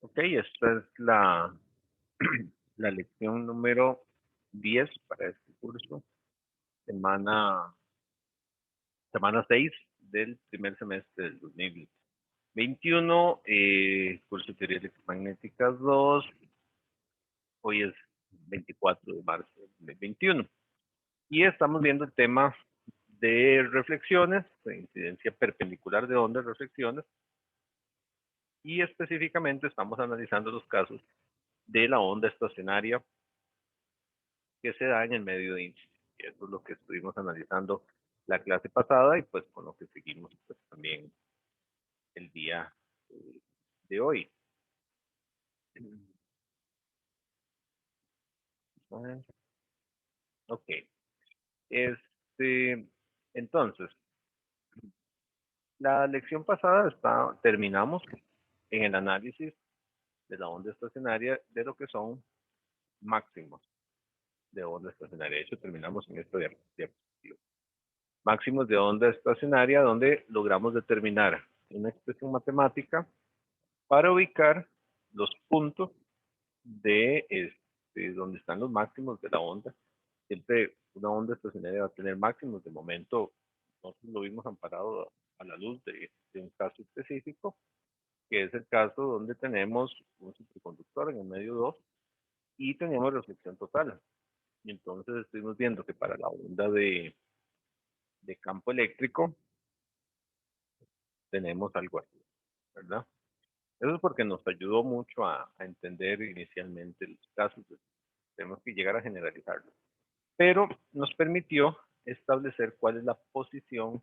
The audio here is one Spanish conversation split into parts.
Ok, esta es la, la lección número 10 para este curso, semana 6 del primer semestre del 2021, curso de teoría electromagnética 2. Hoy es 24 de marzo del 2021 y estamos viendo el tema de reflexiones, de incidencia perpendicular de ondas, reflexiones, y específicamente estamos analizando los casos de la onda estacionaria que se da en el medio de índice. Y eso es lo que estuvimos analizando la clase pasada y pues con lo que seguimos pues también el día de hoy. Ok. Entonces, la lección pasada terminamos en el análisis de la onda estacionaria de lo que son máximos de onda estacionaria. De hecho, terminamos en esta diapositiva. Máximos de onda estacionaria, donde logramos determinar una expresión matemática para ubicar los puntos de donde están los máximos de la onda. Siempre una onda estacionaria va a tener máximos. De momento, nosotros lo vimos amparado a la luz de un caso específico, que es el caso donde tenemos un superconductor en el medio 2 y tenemos reflexión total. Y entonces estuvimos viendo que para la onda de campo eléctrico tenemos algo así, ¿verdad? Eso es porque nos ayudó mucho a entender inicialmente los casos. Tenemos que llegar a generalizarlo. Pero nos permitió establecer cuál es la posición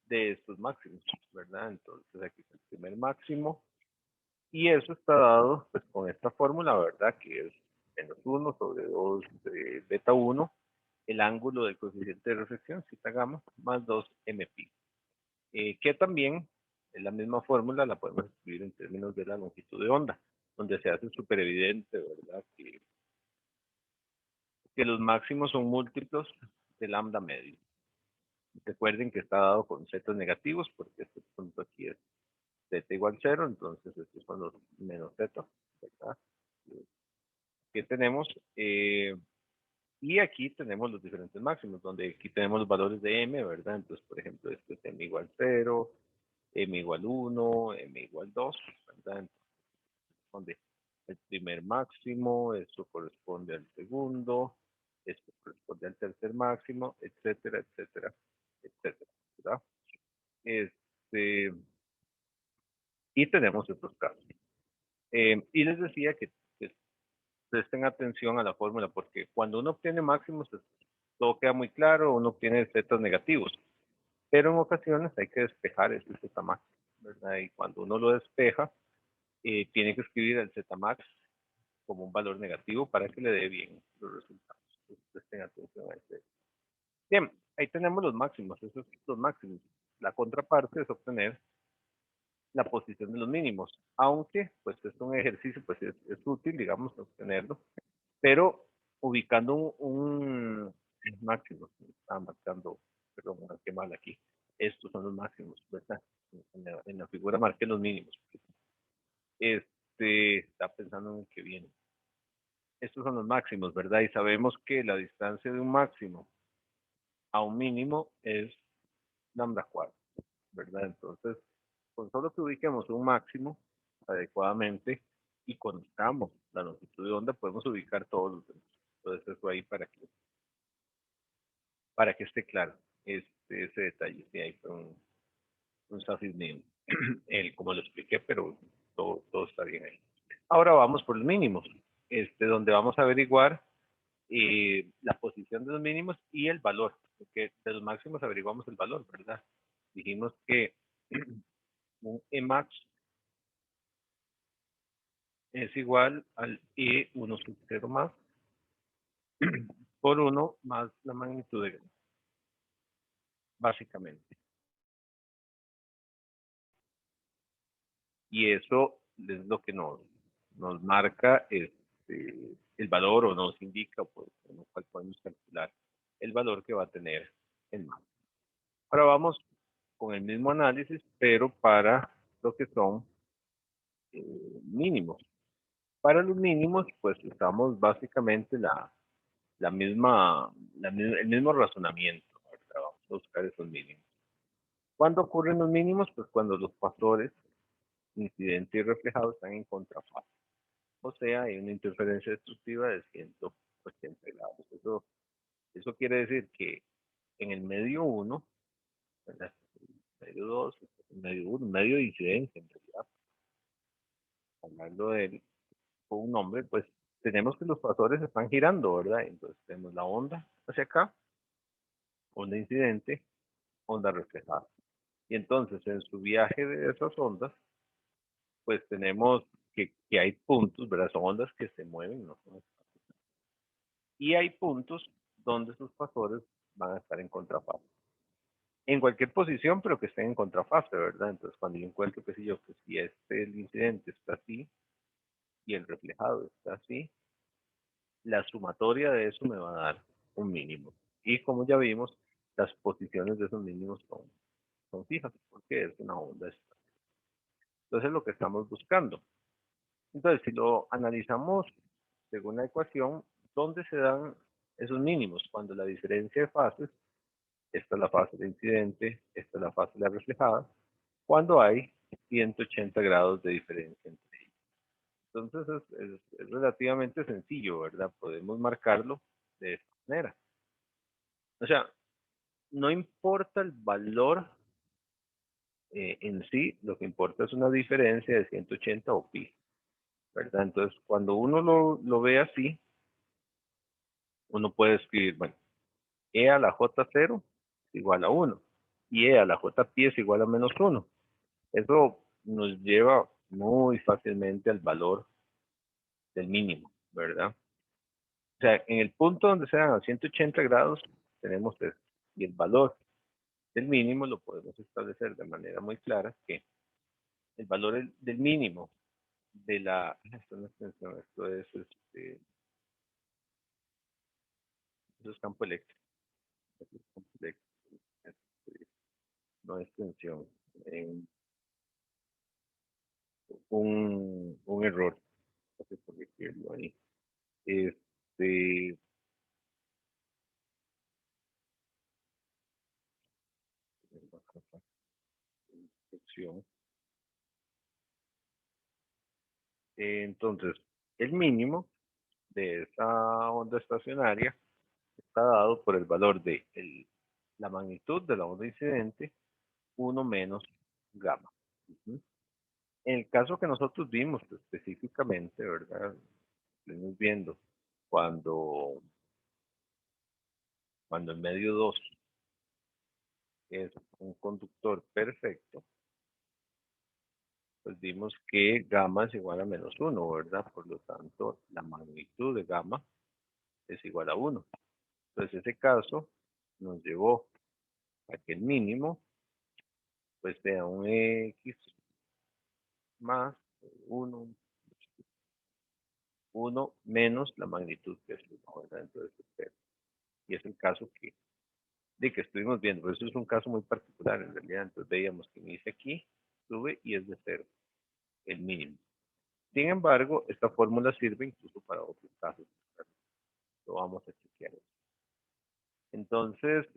de estos máximos, ¿verdad? Entonces aquí está el primer máximo y eso está dado pues con esta fórmula, ¿verdad? Que es menos 1 sobre 2 de beta 1, el ángulo del coeficiente de reflexión, zeta gamma, más 2 mpi. Que también es la misma fórmula, la podemos escribir en términos de la longitud de onda, donde se hace súper evidente, ¿verdad? Que los máximos son múltiplos de lambda medio. Recuerden que está dado con z negativos, porque este punto aquí es z igual 0, entonces estos son los menos z, ¿verdad? Que tenemos, y aquí tenemos los diferentes máximos, donde aquí tenemos los valores de m, ¿verdad? Entonces, por ejemplo, este es m igual 0, m igual 1, m igual 2, ¿verdad? Entonces, donde el primer máximo, esto corresponde al segundo, esto corresponde al tercer máximo, etcétera, etcétera, etcétera, ¿verdad? Este, y tenemos estos casos. Y les decía que presten atención a la fórmula, porque cuando uno obtiene máximos, todo queda muy claro, uno obtiene zetas negativos, pero en ocasiones hay que despejar ese z max, ¿verdad? Y cuando uno lo despeja, tiene que escribir el z max como un valor negativo para que le dé bien los resultados. Entonces, presten atención a este. Bien, ahí tenemos los máximos, esos son los máximos. La contraparte es obtener la posición de los mínimos, aunque pues es un ejercicio, pues es útil, digamos, obtenerlo, pero ubicando un máximo, estaba marcando, perdón, marqué mal aquí, estos son los máximos, ¿verdad? En la figura marqué los mínimos. Está pensando en el que viene. Estos son los máximos, ¿verdad? Y sabemos que la distancia de un máximo a un mínimo es lambda cuarto, ¿verdad? Entonces, con solo que ubiquemos un máximo adecuadamente y conozcamos la longitud de onda, podemos ubicar todos los demás. Entonces, eso ahí para que esté claro ese detalle. Sí, ahí fue un safis mío, como lo expliqué, pero todo está bien ahí. Ahora vamos por los mínimos, donde vamos a averiguar la posición de los mínimos y el valor, porque de los máximos averiguamos el valor, ¿verdad? Dijimos que un Emax es igual al E1 sub 0 más por 1 más la magnitud de grado, básicamente. Y eso es lo que nos marca el valor o nos indica, pues, con lo cual podemos calcular el valor que va a tener el MAP. Ahora vamos con el mismo análisis, pero para lo que son mínimos. Para los mínimos, pues usamos básicamente el mismo razonamiento, ¿verdad? Vamos a buscar esos mínimos. ¿Cuándo ocurren los mínimos? Pues cuando los factores incidente y reflejado están en contrafase. O sea, hay una interferencia destructiva de 180 grados. Eso quiere decir que en el medio 1, medio 2, medio 1, medio de incidencia, en realidad, hablando de un nombre, pues tenemos que los factores están girando, ¿verdad? Entonces tenemos la onda hacia acá, onda incidente, onda reflejada. Y entonces en su viaje de esas ondas, pues tenemos que hay puntos, ¿verdad? Son ondas que se mueven, ¿no? Y hay puntos donde sus factores van a estar en contrafase. En cualquier posición, pero que estén en contrafase, ¿verdad? Entonces, cuando yo encuentro, qué sé yo, que si el incidente está así y el reflejado está así, la sumatoria de eso me va a dar un mínimo. Y como ya vimos, las posiciones de esos mínimos son fijas, porque es una onda estática. Entonces, es lo que estamos buscando. Entonces, si lo analizamos según la ecuación, ¿dónde se dan esos mínimos? Cuando la diferencia de fases, esta es la fase de incidente, esta es la fase de la reflejada, cuando hay 180 grados de diferencia entre ellos. Entonces es relativamente sencillo, ¿verdad? Podemos marcarlo de esta manera. O sea, no importa el valor en sí, lo que importa es una diferencia de 180 o pi, ¿verdad? Entonces, cuando uno lo ve así, uno puede escribir, bueno, e a la j0 es igual a 1 y e a la j pi es igual a menos 1. Eso nos lleva muy fácilmente al valor del mínimo, ¿verdad? O sea, en el punto donde sean a 180 grados, tenemos esto. Y el valor del mínimo lo podemos establecer de manera muy clara, que el valor del mínimo de la... Esto no es extensión, esto es campo eléctrico. Esto es campo eléctrico. No es tensión. Un error. No sé por qué escribirlo ahí. Este, sección. Entonces, el mínimo de esa onda estacionaria está dado por el valor de la magnitud de la onda incidente, 1 menos gamma. Uh-huh. En el caso que nosotros vimos específicamente, ¿verdad? Estuvimos viendo cuando, cuando el medio 2 es un conductor perfecto, pues vimos que gamma es igual a menos 1, ¿verdad? Por lo tanto, la magnitud de gamma es igual a 1. Entonces, ese caso nos llevó a que el mínimo pues sea un X más 1, 1 menos la magnitud que es 1, ¿verdad? Entonces, cero. Y es el caso que estuvimos viendo. Pero eso es un caso muy particular en realidad. Entonces veíamos que inicia aquí, sube y es de 0, el mínimo. Sin embargo, esta fórmula sirve incluso para otros casos. Lo vamos a chequear. Entonces,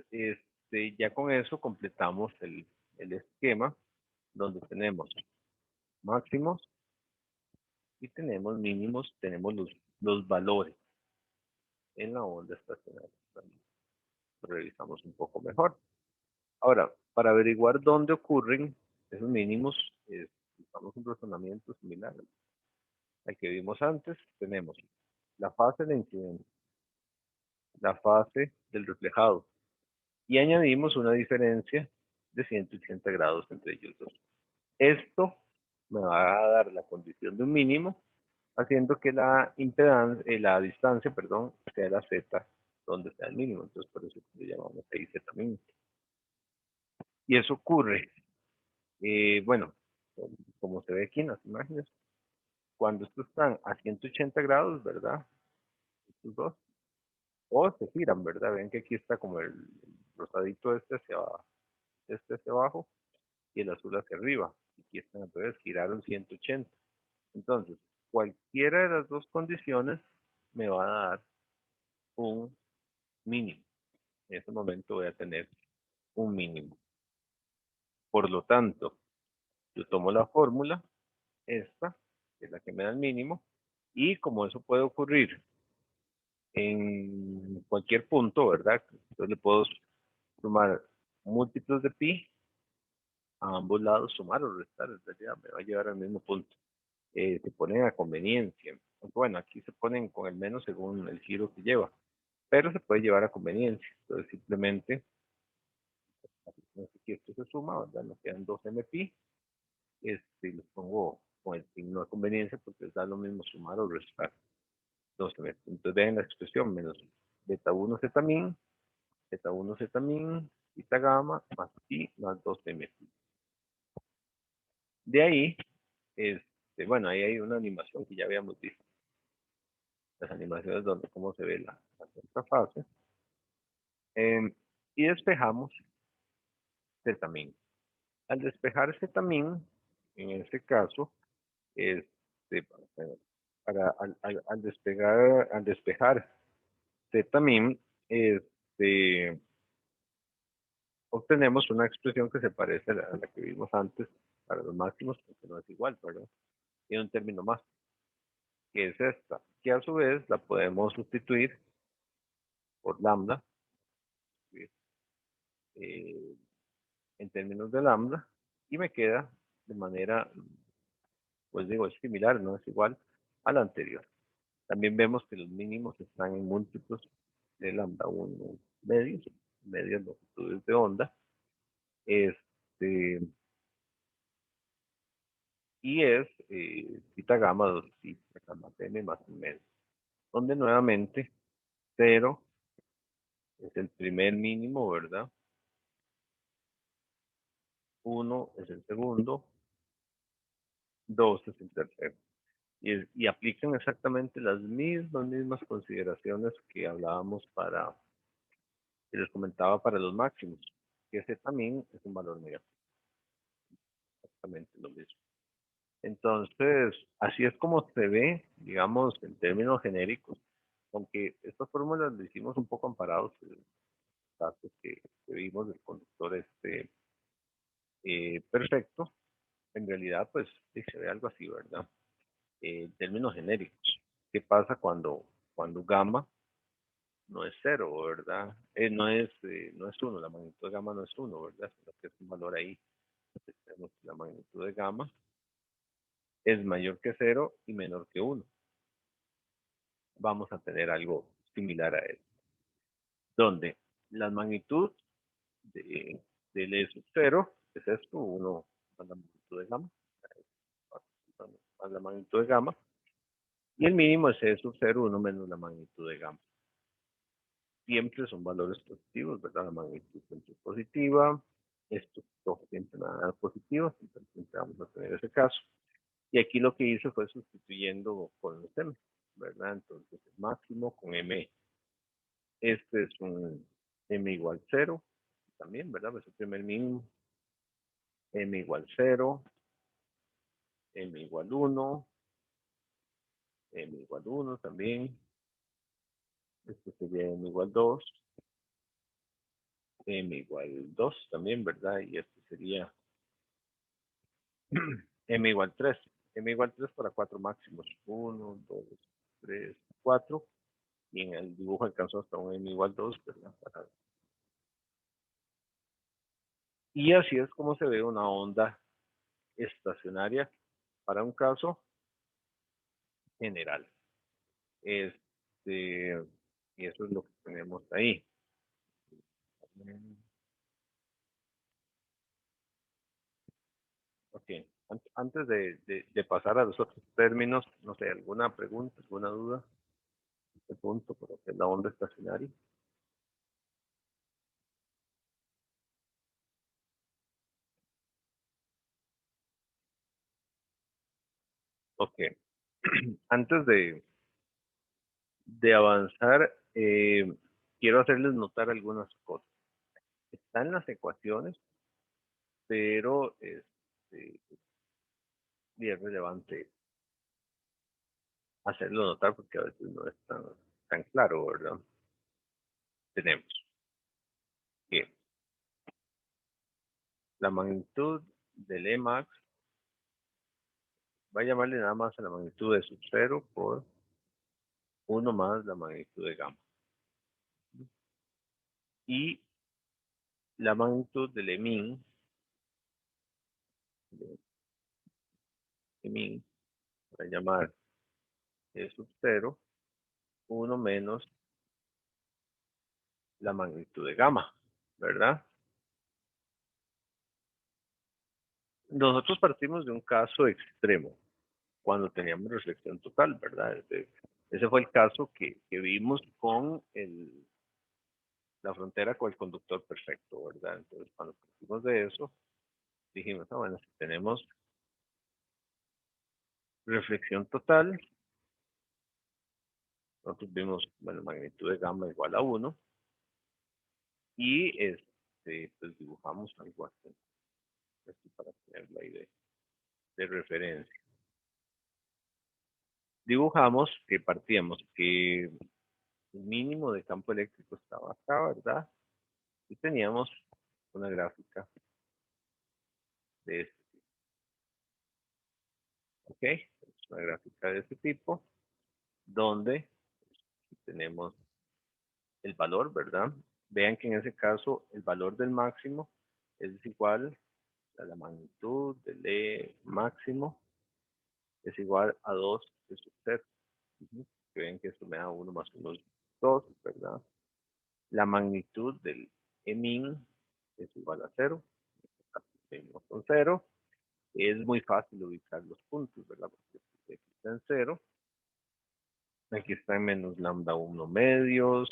ya con eso completamos el esquema donde tenemos máximos y tenemos mínimos, tenemos los valores en la onda estacionaria. Lo revisamos un poco mejor. Ahora, para averiguar dónde ocurren esos mínimos, usamos un razonamiento similar al que vimos antes. Tenemos la fase de incidencia, la fase del reflejado, y añadimos una diferencia de 180 grados entre ellos dos. Esto me va a dar la condición de un mínimo, haciendo que la impedancia, la distancia, perdón, sea la z donde sea el mínimo. Entonces, por eso lo llamamos ahí z mínimo. Y eso ocurre, bueno, como se ve aquí en las imágenes, cuando estos están a 180 grados, ¿verdad? Estos dos, o se giran, ¿verdad? Ven que aquí está como el rosadito este hacia abajo y el azul hacia arriba. Aquí están al revés, giraron 180. Entonces, cualquiera de las dos condiciones me va a dar un mínimo. En ese momento voy a tener un mínimo. Por lo tanto, yo tomo la fórmula, esta, que es la que me da el mínimo, y como eso puede ocurrir en cualquier punto, ¿verdad? Entonces le puedo sumar múltiplos de pi a ambos lados, sumar o restar, en realidad me va a llevar al mismo punto. Se ponen a conveniencia. Bueno, aquí se ponen con el menos según el giro que lleva, pero se puede llevar a conveniencia. Entonces simplemente, aquí esto se suma, ¿verdad? Nos quedan 2m pi, les pongo con el signo de conveniencia porque les da lo mismo sumar o restar. 2m. Entonces vean la expresión menos beta 1 zeta min, zeta 1 zeta min, zeta gamma más pi más 2m pi. De ahí, bueno, ahí hay una animación que ya habíamos visto. Las animaciones donde cómo se ve la tercera fase. Y despejamos zeta min. Al despejar zeta min, en este caso, este, al despejar zeta min, obtenemos una expresión que se parece a la que vimos antes para los máximos, porque no es igual, ¿verdad? Tiene un término más, que es esta, que a su vez la podemos sustituir por lambda, eh, en términos de lambda, y me queda de manera, pues digo, es similar, no es igual a la anterior. También vemos que los mínimos están en múltiplos de lambda 1 medios, medias longitudes de onda, este, y es zeta gamma 2 zeta gamma m más un medio, donde nuevamente 0 es el primer mínimo, ¿verdad? 1 es el segundo, 2 es el tercero. Y aplican exactamente las mismas consideraciones que hablábamos que les comentaba para los máximos, que ese también es un valor negativo, exactamente lo mismo. Entonces, así es como se ve, digamos, en términos genéricos, aunque estas fórmulas lo hicimos un poco amparados en los datos que vimos del conductor perfecto, en realidad, pues sí, se ve algo así, ¿verdad? En términos genéricos. ¿Qué pasa cuando gamma no es cero, ¿verdad? No es uno, la magnitud de gamma no es uno, ¿verdad? Sino que es un valor ahí. Entonces, tenemos que la magnitud de gamma es mayor que cero y menor que uno. Vamos a tener algo similar a él, donde la magnitud del E sub cero es esto, uno más la magnitud de gamma, más la magnitud de gamma, y el mínimo es E sub cero, uno menos la magnitud de gamma. Siempre son valores positivos, ¿verdad? La magnitud siempre es positiva, esto siempre va a dar positivo, entonces siempre vamos a tener ese caso. Y aquí lo que hice fue sustituyendo con los M, ¿verdad? Entonces el máximo con M, este es un M igual 0, también, ¿verdad? Es el primer mínimo, M igual 0, M igual 1, M igual 1 también, este sería M igual 2, M igual 2 también, ¿verdad? Y este sería M igual 3. M igual 3 para 4 máximos. 1, 2, 3, 4. Y en el dibujo alcanzó hasta un M igual 2, ¿verdad? Y así es como se ve una onda estacionaria para un caso general. Y eso es lo que tenemos ahí. Ok. Antes de pasar a los otros términos, no sé, alguna pregunta, alguna duda, este punto, por lo que es la onda estacionaria. Ok. Antes de avanzar, quiero hacerles notar algunas cosas. Están las ecuaciones, pero y es relevante. hacerlo notar porque a veces no es tan claro, ¿verdad? Tenemos que la magnitud del Emax, va a llamarle nada más a la magnitud de sub 0 por 1 más la magnitud de gamma. Y la magnitud del Emin va a llamar E sub 0, 1 menos la magnitud de gamma, ¿verdad? Nosotros partimos de un caso extremo, cuando teníamos reflexión total, ¿verdad? Ese fue el caso que vimos con la frontera con el conductor perfecto, ¿verdad? Entonces, cuando partimos de eso, dijimos, ah, bueno, si tenemos reflexión total, nosotros vimos, bueno, magnitud de gamma igual a 1, y pues dibujamos algo así, esto para tener la idea de referencia. Dibujamos que partíamos que el mínimo de campo eléctrico estaba acá, ¿verdad? Y teníamos una gráfica de este tipo, ¿ok? Es una gráfica de este tipo, donde tenemos el valor, ¿verdad? Vean que en ese caso el valor del máximo es igual a la magnitud del E máximo, es igual a 2 de sub 0. Que ven que esto me da 1 más 1 es 2, ¿verdad? La magnitud del E min es igual a 0, seguimos con 0. Es muy fácil ubicar los puntos, ¿verdad? Porque aquí está en 0, aquí está en menos lambda 1 medios,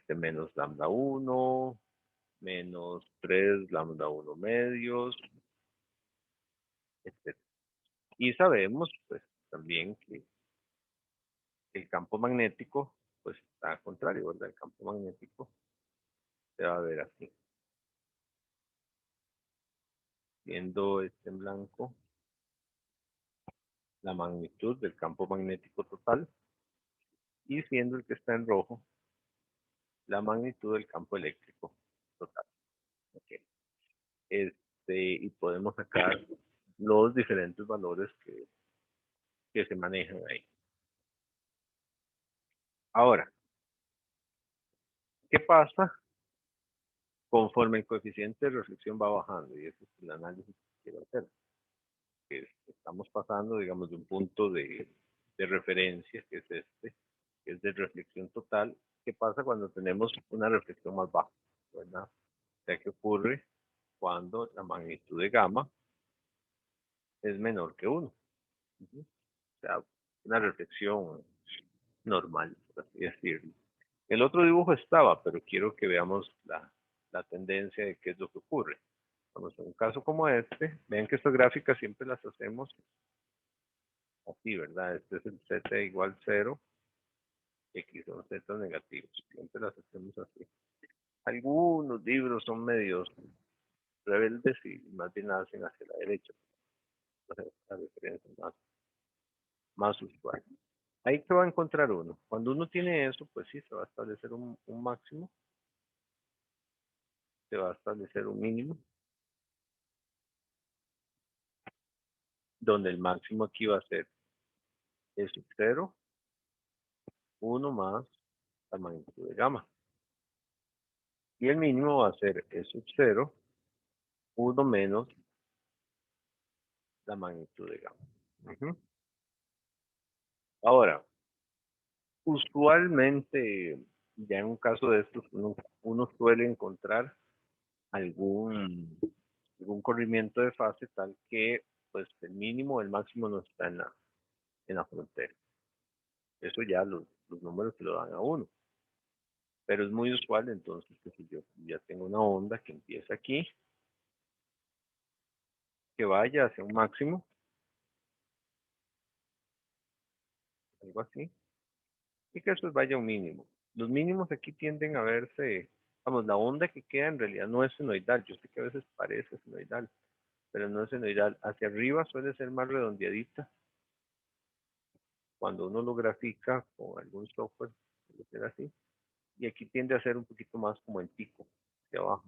menos lambda 1, menos 3 lambda 1 medios, etc. Y sabemos, pues, también que el campo magnético, pues, está al contrario, ¿verdad? El campo magnético se va a ver así. Siendo en blanco la magnitud del campo magnético total y siendo el que está en rojo la magnitud del campo eléctrico total. Okay. Y podemos sacar los diferentes valores que se manejan ahí. Ahora, ¿qué pasa conforme el coeficiente de reflexión va bajando? Y ese es el análisis que quiero hacer. Estamos pasando, digamos, de un punto de referencia, que es que es de reflexión total. ¿Qué pasa cuando tenemos una reflexión más baja? ¿Verdad? O sea, ¿qué ocurre cuando la magnitud de gamma es menor que 1? O sea, una reflexión normal, por así decirlo. El otro dibujo estaba, pero quiero que veamos la tendencia de qué es lo que ocurre. Vamos a un caso como este, vean que estas gráficas siempre las hacemos así, ¿verdad? Este es el z igual 0, x son z negativos, siempre las hacemos así. Algunos libros son medios rebeldes y más bien la hacen hacia la derecha, para hacer la diferencia más usual. Ahí se va a encontrar uno. Cuando uno tiene eso, pues sí, se va a establecer un máximo, se va a establecer un mínimo, donde el máximo aquí va a ser E sub 0, 1 más la magnitud de gamma. Y el mínimo va a ser E sub 0, 1 menos la magnitud de gamma. Ahora, usualmente, ya en un caso de estos, uno suele encontrar algún, algún corrimiento de fase tal que pues el mínimo o el máximo no está en la frontera. Eso ya los números se lo dan a uno. Pero es muy usual entonces que si yo ya tengo una onda que empieza aquí, que vaya hacia un máximo, algo así, y que eso vaya a un mínimo. Los mínimos aquí tienden a verse, vamos, la onda que queda en realidad no es senoidal. Yo sé que a veces parece senoidal, pero no es senoidal. Hacia arriba suele ser más redondeadita cuando uno lo grafica con algún software, puede ser así, y aquí tiende a ser un poquito más como en pico, hacia abajo.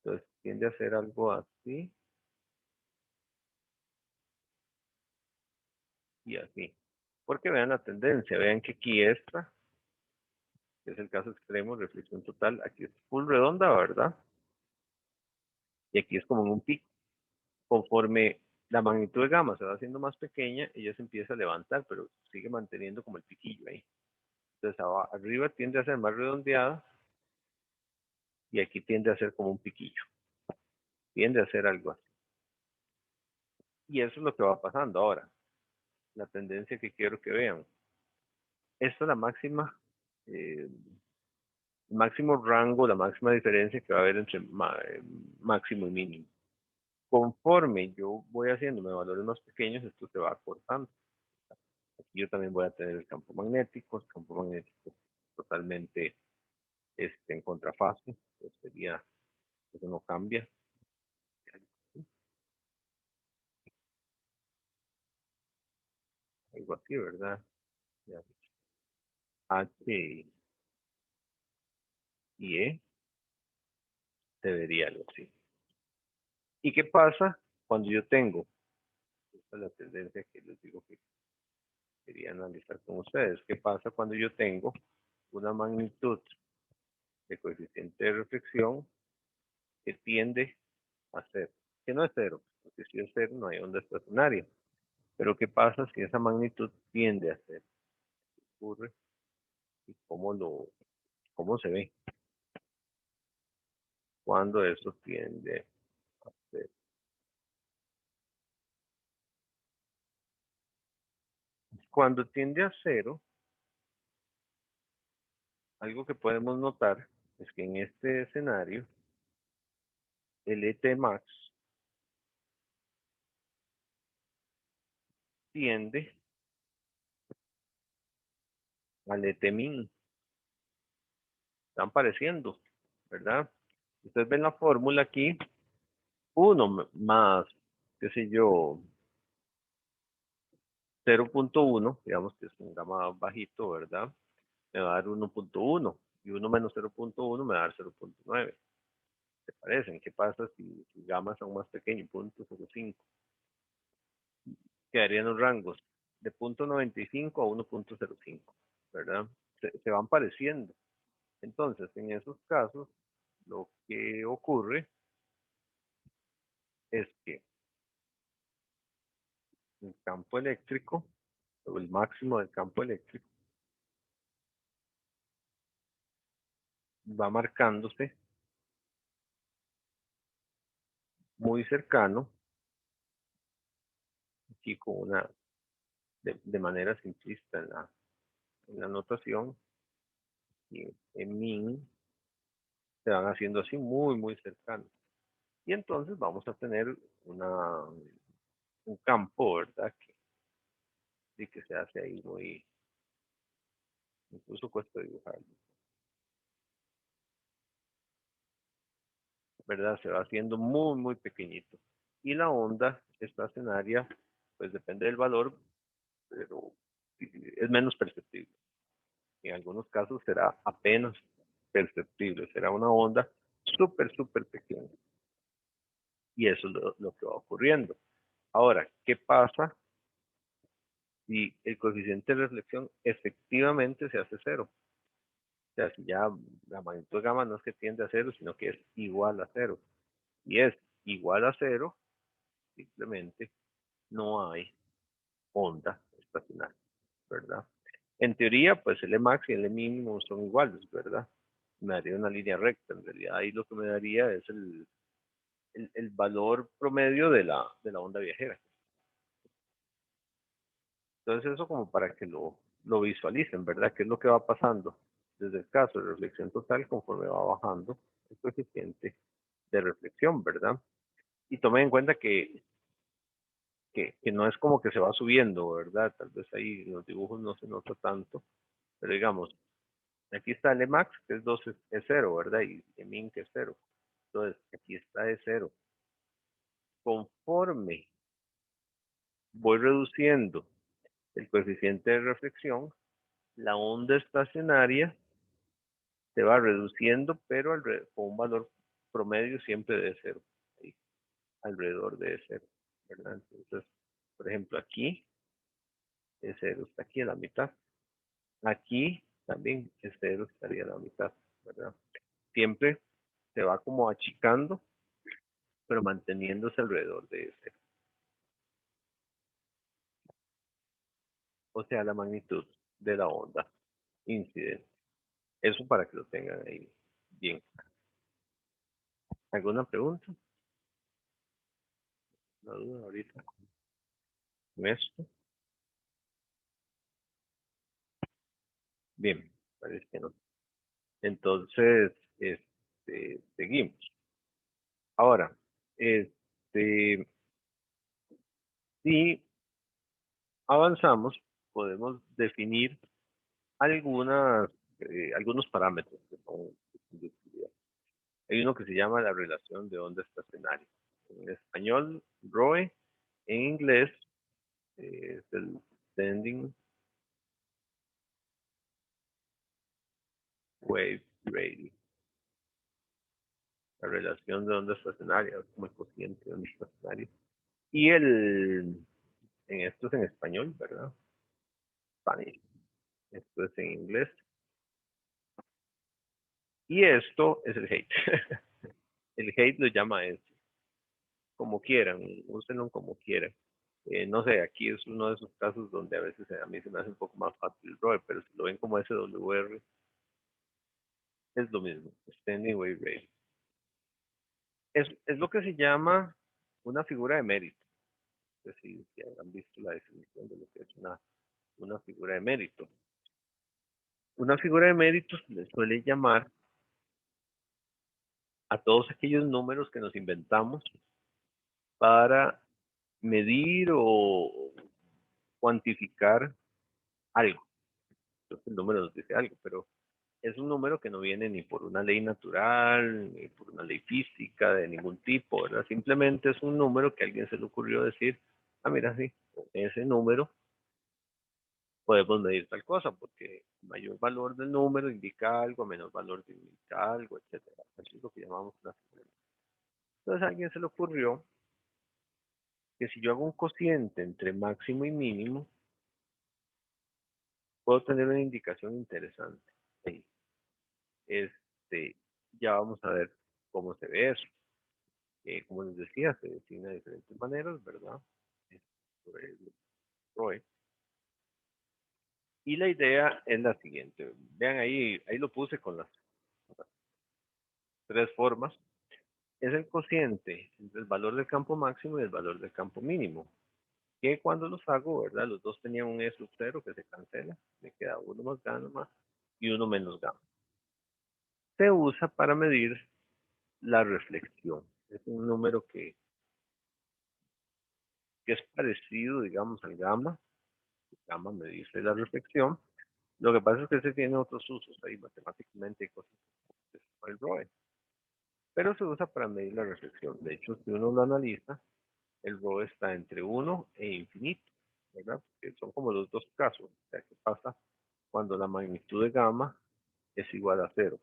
Entonces tiende a ser algo así y así. Porque vean la tendencia, vean que aquí esta, que es el caso extremo, reflexión total, aquí es full redonda, ¿verdad? Y aquí es como en un pico. Conforme la magnitud de gamma se va haciendo más pequeña, ella se empieza a levantar, pero sigue manteniendo como el piquillo ahí. Entonces arriba tiende a ser más redondeada y aquí tiende a ser como un piquillo. Tiende a ser algo así. Y eso es lo que va pasando ahora. La tendencia que quiero que vean. Esta es la máxima, el máximo rango, la máxima diferencia que va a haber entre máximo y mínimo. Conforme yo voy haciéndome valores más pequeños, esto se va cortando. Aquí yo también voy a tener el campo magnético totalmente en contrafase, pues sería, eso no cambia, algo así, ¿verdad? H y E se vería algo así. ¿Y qué pasa cuando yo tengo? Esta es la tendencia que les digo que quería analizar con ustedes. ¿Qué pasa cuando yo tengo una magnitud de coeficiente de reflexión que tiende a cero? Que no es cero, porque si es cero no hay onda estacionaria. Pero ¿qué pasa si esa magnitud tiende a cero? ¿Qué ocurre? ¿Y cómo se ve cuando eso tiende a cero? Cuando tiende a cero, algo que podemos notar es que en este escenario, el ET max tiende al ET min. Están pareciendo, ¿verdad? Ustedes ven la fórmula aquí, uno más, qué sé yo, 0.1, digamos que es un gamma bajito, ¿verdad? Me va a dar 1.1 y 1 menos 0.1 me va a dar 0.9. ¿Te parecen? ¿Qué pasa si gamas son más pequeños, 0.05? Quedarían los rangos de 0.95 a 1.05, ¿verdad? Se van pareciendo. Entonces, en esos casos, lo que ocurre es que el campo eléctrico, o el máximo del campo eléctrico, va marcándose muy cercano, aquí con de manera simplista en la notación, y en min se van haciendo así muy cercanos. Y entonces vamos a tener un campo, ¿verdad? Que se hace ahí muy, incluso cuesta dibujarlo, ¿verdad? Se va haciendo muy pequeñito. Y la onda estacionaria, pues depende del valor, pero es menos perceptible. En algunos casos será apenas perceptible, será una onda súper pequeña. Y eso es lo que va ocurriendo. Ahora, ¿qué pasa si el coeficiente de reflexión efectivamente se hace cero? O sea, si ya la magnitud de gamma no es que tiende a cero, sino que es igual a cero. Y es igual a cero, simplemente no hay onda estacionaria, ¿verdad? En teoría, pues el Emax y el E mínimo son iguales, ¿verdad? Me daría una línea recta. En realidad, ahí lo que me daría es el valor promedio de la onda viajera. Entonces, eso como para que lo visualicen, ¿verdad? ¿Qué es lo que va pasando? Desde el caso de reflexión total, conforme va bajando el coeficiente de reflexión, ¿verdad? Y tomen en cuenta que no es como que se va subiendo, ¿verdad? Tal vez ahí en los dibujos no se nota tanto, pero digamos, aquí está el Emax, que es 2, es 0, ¿verdad? Y el min, que es 0. Entonces, aquí está de 0. Conforme conforme voy reduciendo el coeficiente de reflexión, la onda estacionaria se va reduciendo, pero con un valor promedio siempre de cero, ahí, alrededor de cero, ¿verdad? Entonces, por ejemplo, aquí es cero, está aquí a la mitad. Aquí también es cero, estaría a la mitad, ¿verdad? Siempre se va como achicando, pero manteniéndose alrededor de cero. O sea, la magnitud de la onda incidente. Eso para que lo tengan ahí bien. ¿Alguna pregunta? ¿Una duda ahorita con esto? Bien, parece que no. Entonces, seguimos. Ahora, si avanzamos, podemos definir algunos parámetros que son de utilidad. Hay uno que se llama la relación de onda estacionaria. En español, ROE. En inglés, es el Standing Wave Rate. La relación de onda estacionaria, como el cociente de onda estacionaria. Y esto es en español, ¿verdad? Spanish. Esto es en inglés. Y esto es el hate. El hate lo llama eso. Como quieran, úsenlo como quieran. No sé, aquí es uno de esos casos donde a veces a mí se me hace un poco más fácil el ROE, pero si lo ven como SWR, es lo mismo, Standing Wave Rate. Es lo que se llama una figura de mérito. Es decir, si habrán visto la definición de lo que es una figura de mérito. Una figura de mérito se le suele llamar a todos aquellos números que nos inventamos para medir o cuantificar algo. Entonces el número nos dice algo, pero es un número que no viene ni por una ley natural, ni por una ley física de ningún tipo, ¿verdad? Simplemente es un número que a alguien se le ocurrió decir, ah, mira, sí, con ese número podemos medir tal cosa, porque mayor valor del número indica algo, menor valor indica algo, etcétera. Eso es lo que llamamos una figura. Entonces a alguien se le ocurrió que si yo hago un cociente entre máximo y mínimo, puedo tener una indicación interesante. Sí. Este, ya vamos a ver cómo se ve eso. Como les decía, se designa de diferentes maneras, ¿verdad? Sobre el ROE. Y la idea es la siguiente. Vean ahí lo puse con las tres formas. Es el cociente entre el valor del campo máximo y el valor del campo mínimo. Que cuando los hago, ¿verdad? Los dos tenían un E sub 0 que se cancela. Me queda uno más gamma y uno menos gamma. Se usa para medir la reflexión. Es un número que es parecido, digamos, al gamma. Gamma me dice la reflexión. Lo que pasa es que se tiene otros usos ahí matemáticamente y cosas como el ROE. Pero se usa para medir la reflexión. De hecho, si uno lo analiza, el ROE está entre 1 e infinito, ¿verdad? Porque son como los dos casos. O sea, ¿qué pasa cuando la magnitud de gamma es igual a 0?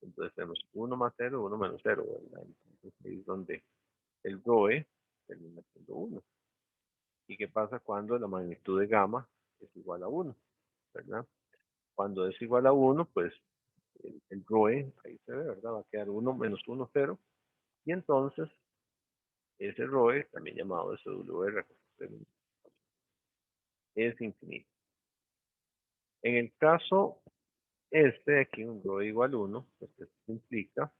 Entonces tenemos 1 más 0, 1 menos 0, ¿verdad? Entonces ahí es donde el ROE termina siendo 1. ¿Y qué pasa cuando la magnitud de gamma es igual a 1? ¿Verdad? Cuando es igual a 1, pues el ROE, ahí se ve, ¿verdad? Va a quedar 1 menos 1, 0. Y entonces, ese ROE, también llamado SWR, es infinito. En el caso aquí, un ROE igual a 1, pues esto implica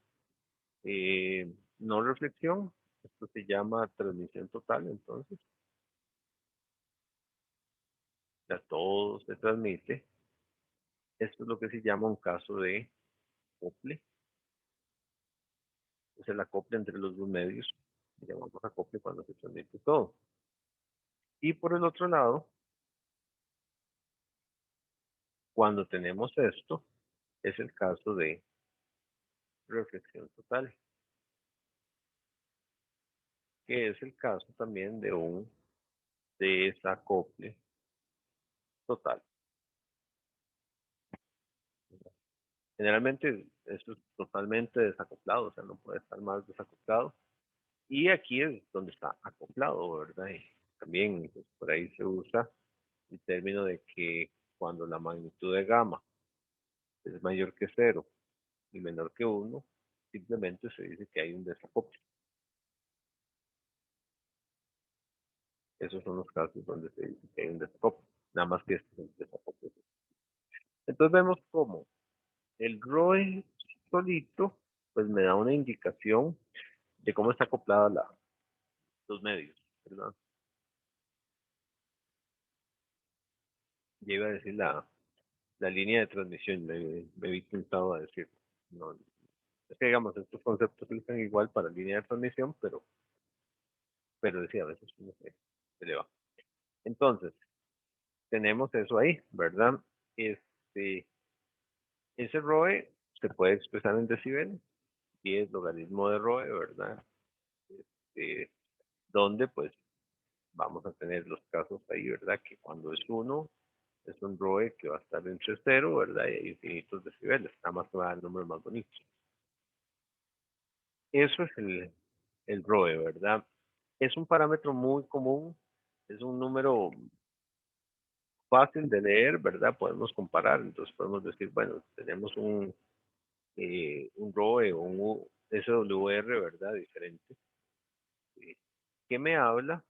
no reflexión. Esto se llama transmisión total, entonces. Ya todo se transmite. Esto es lo que se llama un caso de acople. Es el acople entre los dos medios. Le llamamos acople cuando se transmite todo. Y por el otro lado, cuando tenemos esto, es el caso de reflexión total. que es el caso también de un desacople total. Generalmente esto es totalmente desacoplado, o sea, no puede estar más desacoplado. Y aquí es donde está acoplado, ¿verdad? Y también pues, por ahí se usa el término de que cuando la magnitud de gamma es mayor que cero y menor que uno, simplemente se dice que hay un desacople. Esos son los casos donde se dice que hay un desacople. Nada más que este es el desacople. Entonces vemos cómo el ROE solito, pues me da una indicación de cómo está acoplada los medios, ¿verdad? Ya iba a decir la línea de transmisión, me había intentado a decir. No, es que digamos, estos conceptos se usan igual para línea de transmisión, pero decía, a veces uno se le va. Entonces, tenemos eso ahí, ¿verdad? Este, ese ROE se puede expresar en decibeles, y es logaritmo de ROE, ¿verdad? Este, donde pues vamos a tener los casos ahí, ¿verdad? Que cuando es uno es un ROE que va a estar entre cero, ¿verdad? Y hay infinitos decibeles, nada más que va a dar números más bonitos. Eso es el ROE, ¿verdad? Es un parámetro muy común, es un número fácil de leer, ¿verdad? Podemos comparar, entonces podemos decir, bueno, tenemos un ROE o un SWR, ¿verdad? Diferente, eh, que me habla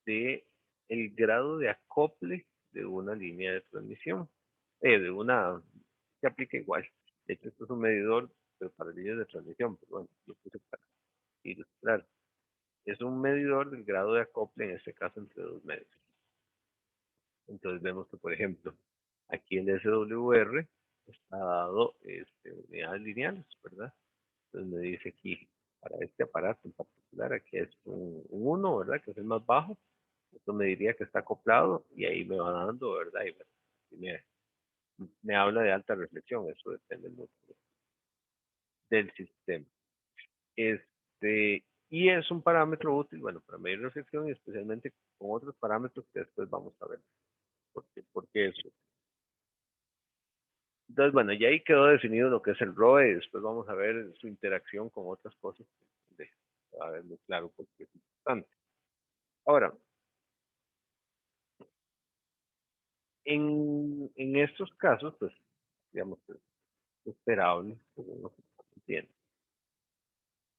de el grado de acople de una línea de transmisión, de una, se aplica igual. De hecho, esto es un medidor, pero para líneas de transmisión, pero bueno, lo puse para ilustrar. Es un medidor del grado de acople, en este caso, entre dos medios. Entonces vemos que, por ejemplo, aquí el SWR está dado unidades lineales, ¿verdad? Entonces me dice aquí, para este aparato en particular, aquí es un 1, ¿verdad? Que es el más bajo. Esto me diría que está acoplado y ahí me va dando, ¿verdad? Y bueno, me habla de alta reflexión, eso depende mucho del sistema. Y es un parámetro útil, bueno, para medir reflexión y especialmente con otros parámetros que después vamos a ver. ¿Por qué eso? Entonces, bueno, ya ahí quedó definido lo que es el ROE, después vamos a ver su interacción con otras cosas, a ver muy claro por qué es importante. Ahora, en estos casos, pues, digamos, es esperable, según lo que entiendo.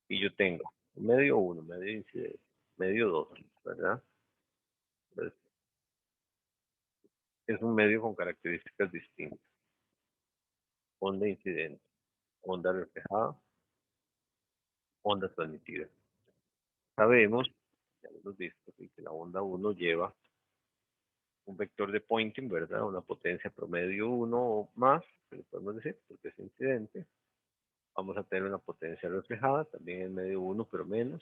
Y yo tengo medio uno, medio incidente, medio dos, ¿verdad? Entonces, es un medio con características distintas. Onda incidente, onda reflejada, onda transmitida. Sabemos, ya hemos visto, que la onda uno lleva un vector de Poynting, ¿verdad? Una potencia promedio 1 o más, que le podemos decir, porque es incidente. Vamos a tener una potencia reflejada, también en medio 1, pero menos,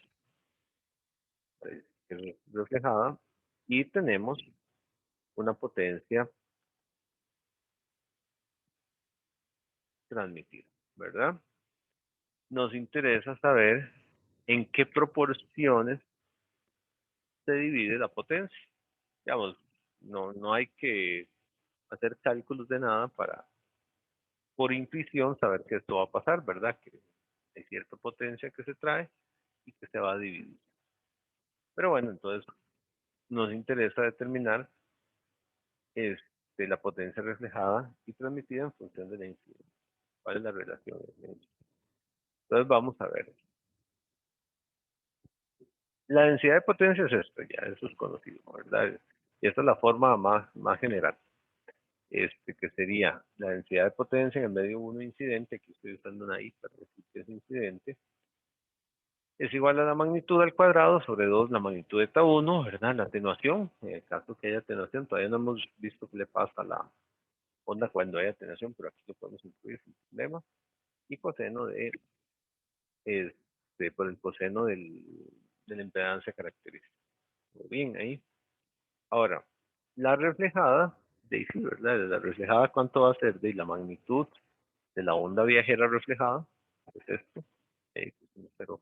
que es reflejada. Y tenemos una potencia transmitida, ¿verdad? Nos interesa saber en qué proporciones se divide la potencia. Digamos, no hay que hacer cálculos de nada para, por intuición, saber que esto va a pasar, ¿verdad? Que hay cierta potencia que se trae y que se va a dividir. Pero bueno, entonces nos interesa determinar la potencia reflejada y transmitida en función de la incidencia. ¿Cuál es la relación? Entonces vamos a ver. La densidad de potencia es esto, ya eso es conocido, ¿verdad? Y esta es la forma más general, que sería la densidad de potencia en el medio 1 incidente, aquí estoy usando una I para decir que es incidente, es igual a la magnitud al cuadrado sobre 2 la magnitud de eta 1, ¿verdad? La atenuación, en el caso que haya atenuación, todavía no hemos visto qué le pasa a la onda cuando hay atenuación, pero aquí lo podemos incluir sin problema, y coseno por el coseno de la impedancia característica. Muy bien, ahí. Ahora, la reflejada, de sí, ¿verdad? De la reflejada, ¿cuánto va a ser? De la magnitud de la onda viajera reflejada, es esto, pero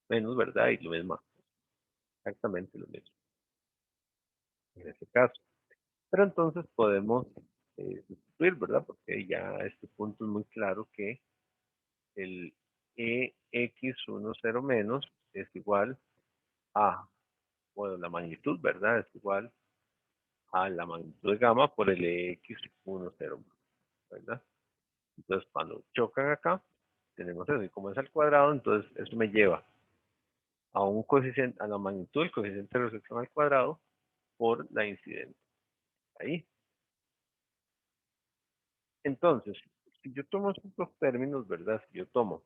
menos, ¿verdad? Y lo mismo. exactamente lo mismo en ese caso. Pero entonces podemos sustituir, ¿verdad? Porque ya a este punto es muy claro que el EX10 menos es igual a, bueno, la magnitud, ¿verdad? Es igual a la magnitud de gamma por el EX10, ¿verdad? Entonces, cuando chocan acá, tenemos eso. Y como es al cuadrado, entonces eso me lleva a un coeficiente, a la magnitud del coeficiente de reflexión al cuadrado por la incidente. Ahí. Entonces, si yo tomo estos dos términos, ¿verdad? Si yo tomo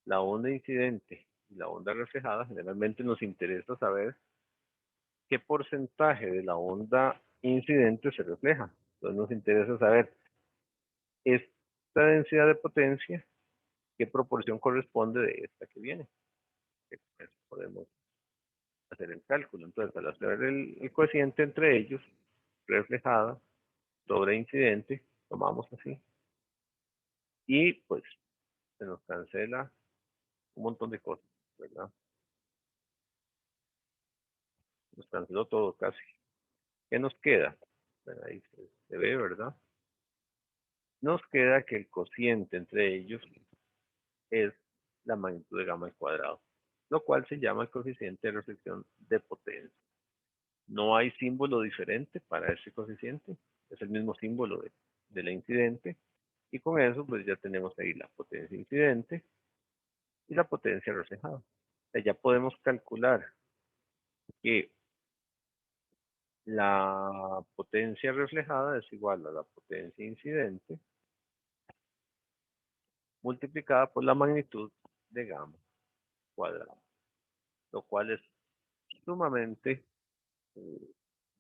la onda incidente y la onda reflejada, generalmente nos interesa saber qué porcentaje de la onda incidente se refleja. Entonces nos interesa saber esta densidad de potencia, qué proporción corresponde de esta que viene. Que podemos hacer el cálculo. Entonces, al hacer el cociente entre ellos, reflejada sobre incidente, tomamos así, y pues se nos cancela un montón de cosas, ¿verdad? Nos canceló todo casi. ¿Qué nos queda? Bueno, ahí se ve, ¿verdad? Nos queda que el cociente entre ellos es la magnitud de gamma al cuadrado, lo cual se llama el coeficiente de reflexión de potencia. No hay símbolo diferente para ese coeficiente, es el mismo símbolo de la incidente, y con eso pues ya tenemos ahí la potencia incidente y la potencia reflejada. O sea, ya podemos calcular que la potencia reflejada es igual a la potencia incidente multiplicada por la magnitud de gamma cuadrada, lo cual es sumamente eh,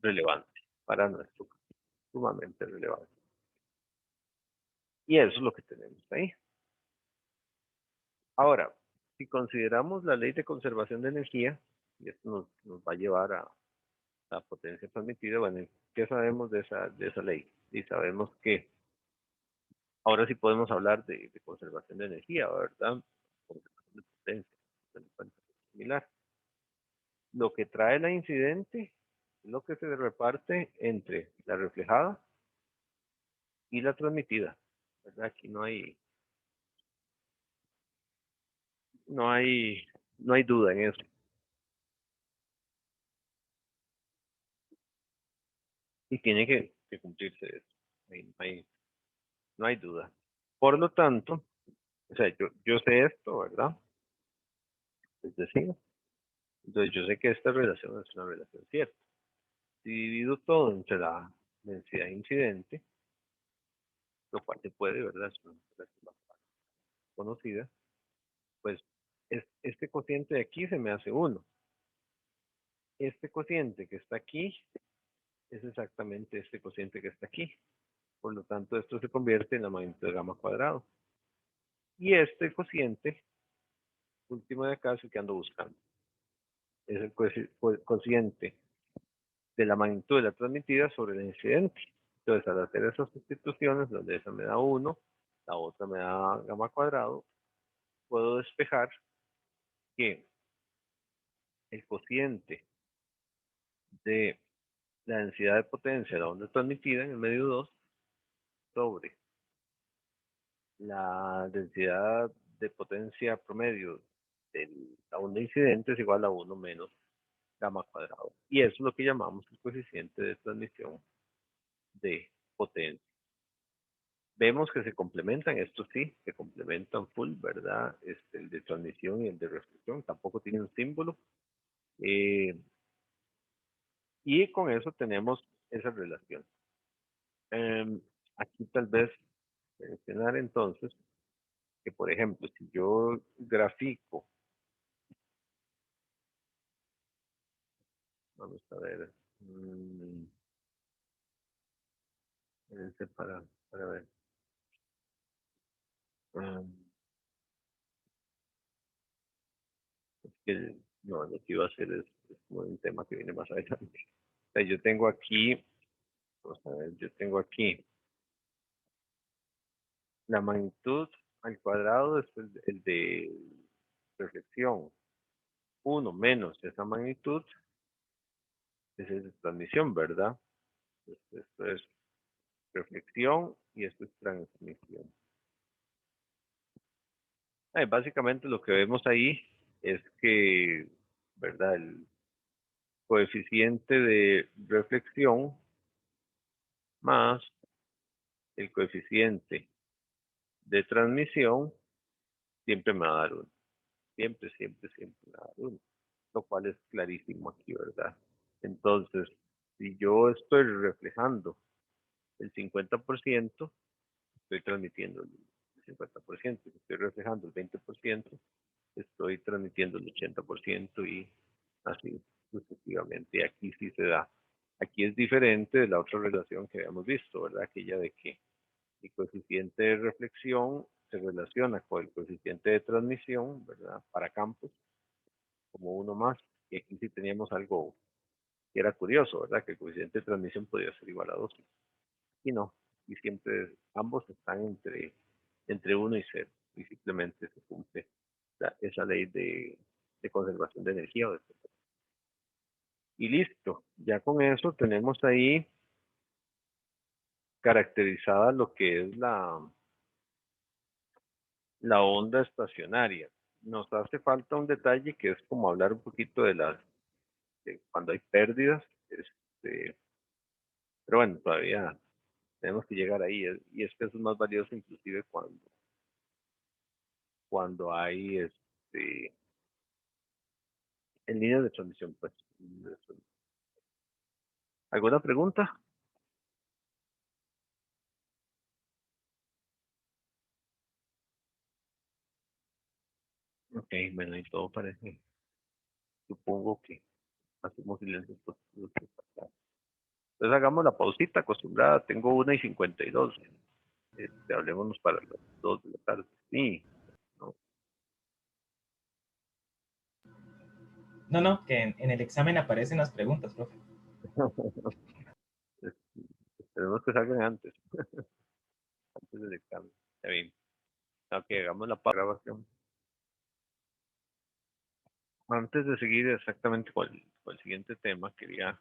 relevante para nuestro caso, sumamente relevante. Y eso es lo que tenemos ahí. Ahora, si consideramos la ley de conservación de energía, y esto nos va a llevar a la potencia transmitida, bueno, ¿qué sabemos de esa ley? Y sabemos que ahora sí podemos hablar de conservación de energía, ¿verdad? Conservación de potencia, similar. Lo que trae la incidente es lo que se reparte entre la reflejada y la transmitida, ¿verdad? Aquí no hay, no hay duda en eso. Y tiene que cumplirse eso. No hay duda. Por lo tanto, o sea, yo sé esto, ¿verdad? Es decir, entonces yo sé que esta relación es una relación cierta. Si divido todo entre la densidad incidente, lo cual se puede, ¿verdad? Es una relación bastante conocida, pues este cociente de aquí se me hace 1. Este cociente que está aquí es exactamente este cociente que está aquí. Por lo tanto, esto se convierte en la magnitud de gamma cuadrado. Y este cociente último de acá es el que ando buscando. Es el cociente de la magnitud de la transmitida sobre el incidente. Entonces, al hacer esas sustituciones, donde esa me da 1, la otra me da gamma cuadrado, puedo despejar que el cociente de la densidad de potencia de la onda transmitida en el medio 2 sobre la densidad de potencia promedio de la onda incidente es igual a 1 menos gamma cuadrado. Y eso es lo que llamamos el coeficiente de transmisión de potencia. Vemos que se complementan, esto sí, se complementan full, ¿verdad? El de transmisión y el de reflexión tampoco tienen un símbolo. Eh, y con eso tenemos esa relación. Eh, aquí tal vez mencionar entonces que, por ejemplo, si yo grafico, vamos a ver, para ver. um, es que no, lo que iba a hacer es como un tema que viene más adelante. O sea, yo tengo aquí, vamos a ver, yo tengo aquí la magnitud al cuadrado es el de reflexión. 1 menos esa magnitud, esa es transmisión, ¿verdad? Esto es reflexión y esto es transmisión. Básicamente lo que vemos ahí es que, ¿verdad? El coeficiente de reflexión más el coeficiente de transmisión siempre me va a dar 1. Siempre, siempre, siempre me va a dar 1. Lo cual es clarísimo aquí, ¿verdad? Entonces, si yo estoy reflejando el 50%, estoy transmitiendo el 50%. Si estoy reflejando el 20%, estoy transmitiendo el 80% y así sucesivamente. Y aquí sí se da. Aquí es diferente de la otra relación que habíamos visto, ¿verdad? Aquella de que el coeficiente de reflexión se relaciona con el coeficiente de transmisión, ¿verdad? Para campos, como uno más. Y aquí sí teníamos algo que era curioso, ¿verdad? Que el coeficiente de transmisión podía ser igual a 2. Y no. Y siempre ambos están entre 1 y 0. Y simplemente se cumple esa ley de conservación de energía. Y listo. Ya con eso tenemos ahí caracterizada lo que es la onda estacionaria. Nos hace falta un detalle que es como hablar un poquito de cuando hay pérdidas, pero bueno, todavía tenemos que llegar ahí, y es que eso es más valioso inclusive cuando hay en líneas de transmisión, pues. ¿Alguna pregunta? Ok, bueno, y todo parece, supongo que hacemos silencio. Entonces hagamos la pausita acostumbrada, tengo 1:52. Hablémonos para las 2 de la tarde. Sí, ¿no? No, no, que en el examen aparecen las preguntas, profe. Esperemos que salgan antes del examen. Está bien. Ok, hagamos la grabación. Antes de seguir exactamente con el siguiente tema, quería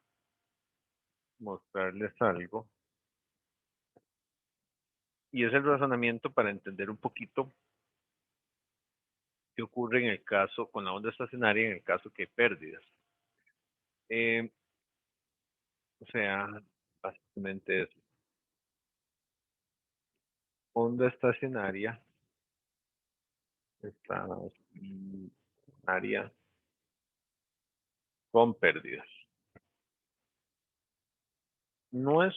mostrarles algo. Y es el razonamiento para entender un poquito qué ocurre en el caso con la onda estacionaria, en el caso que hay pérdidas. Eh, o sea, básicamente es onda estacionaria, estacionaria con pérdidas. No es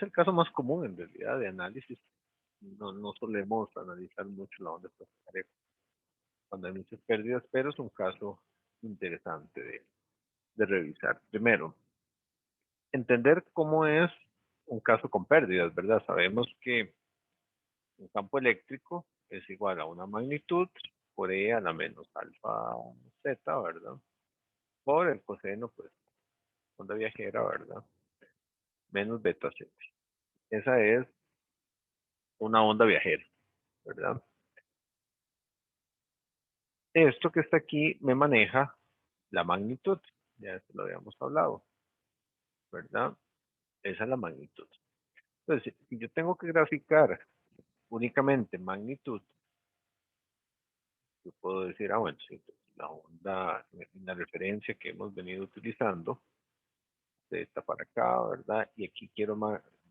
el caso más común en realidad de análisis. No solemos analizar mucho la onda estacionaria cuando hay muchas pérdidas, pero es un caso interesante de revisar. Primero, entender cómo es un caso con pérdidas, ¿verdad? Sabemos que un campo eléctrico es igual a una magnitud por E a la menos alfa z, ¿verdad? Por el coseno, pues, onda viajera, ¿verdad? Menos beta z. Esa es una onda viajera, ¿verdad? Esto que está aquí me maneja la magnitud, ya esto lo habíamos hablado, ¿verdad? Esa es la magnitud. Entonces, si yo tengo que graficar únicamente magnitud, yo puedo decir, bueno, sí, la onda, la referencia que hemos venido utilizando, de esta para acá, ¿verdad? Y aquí quiero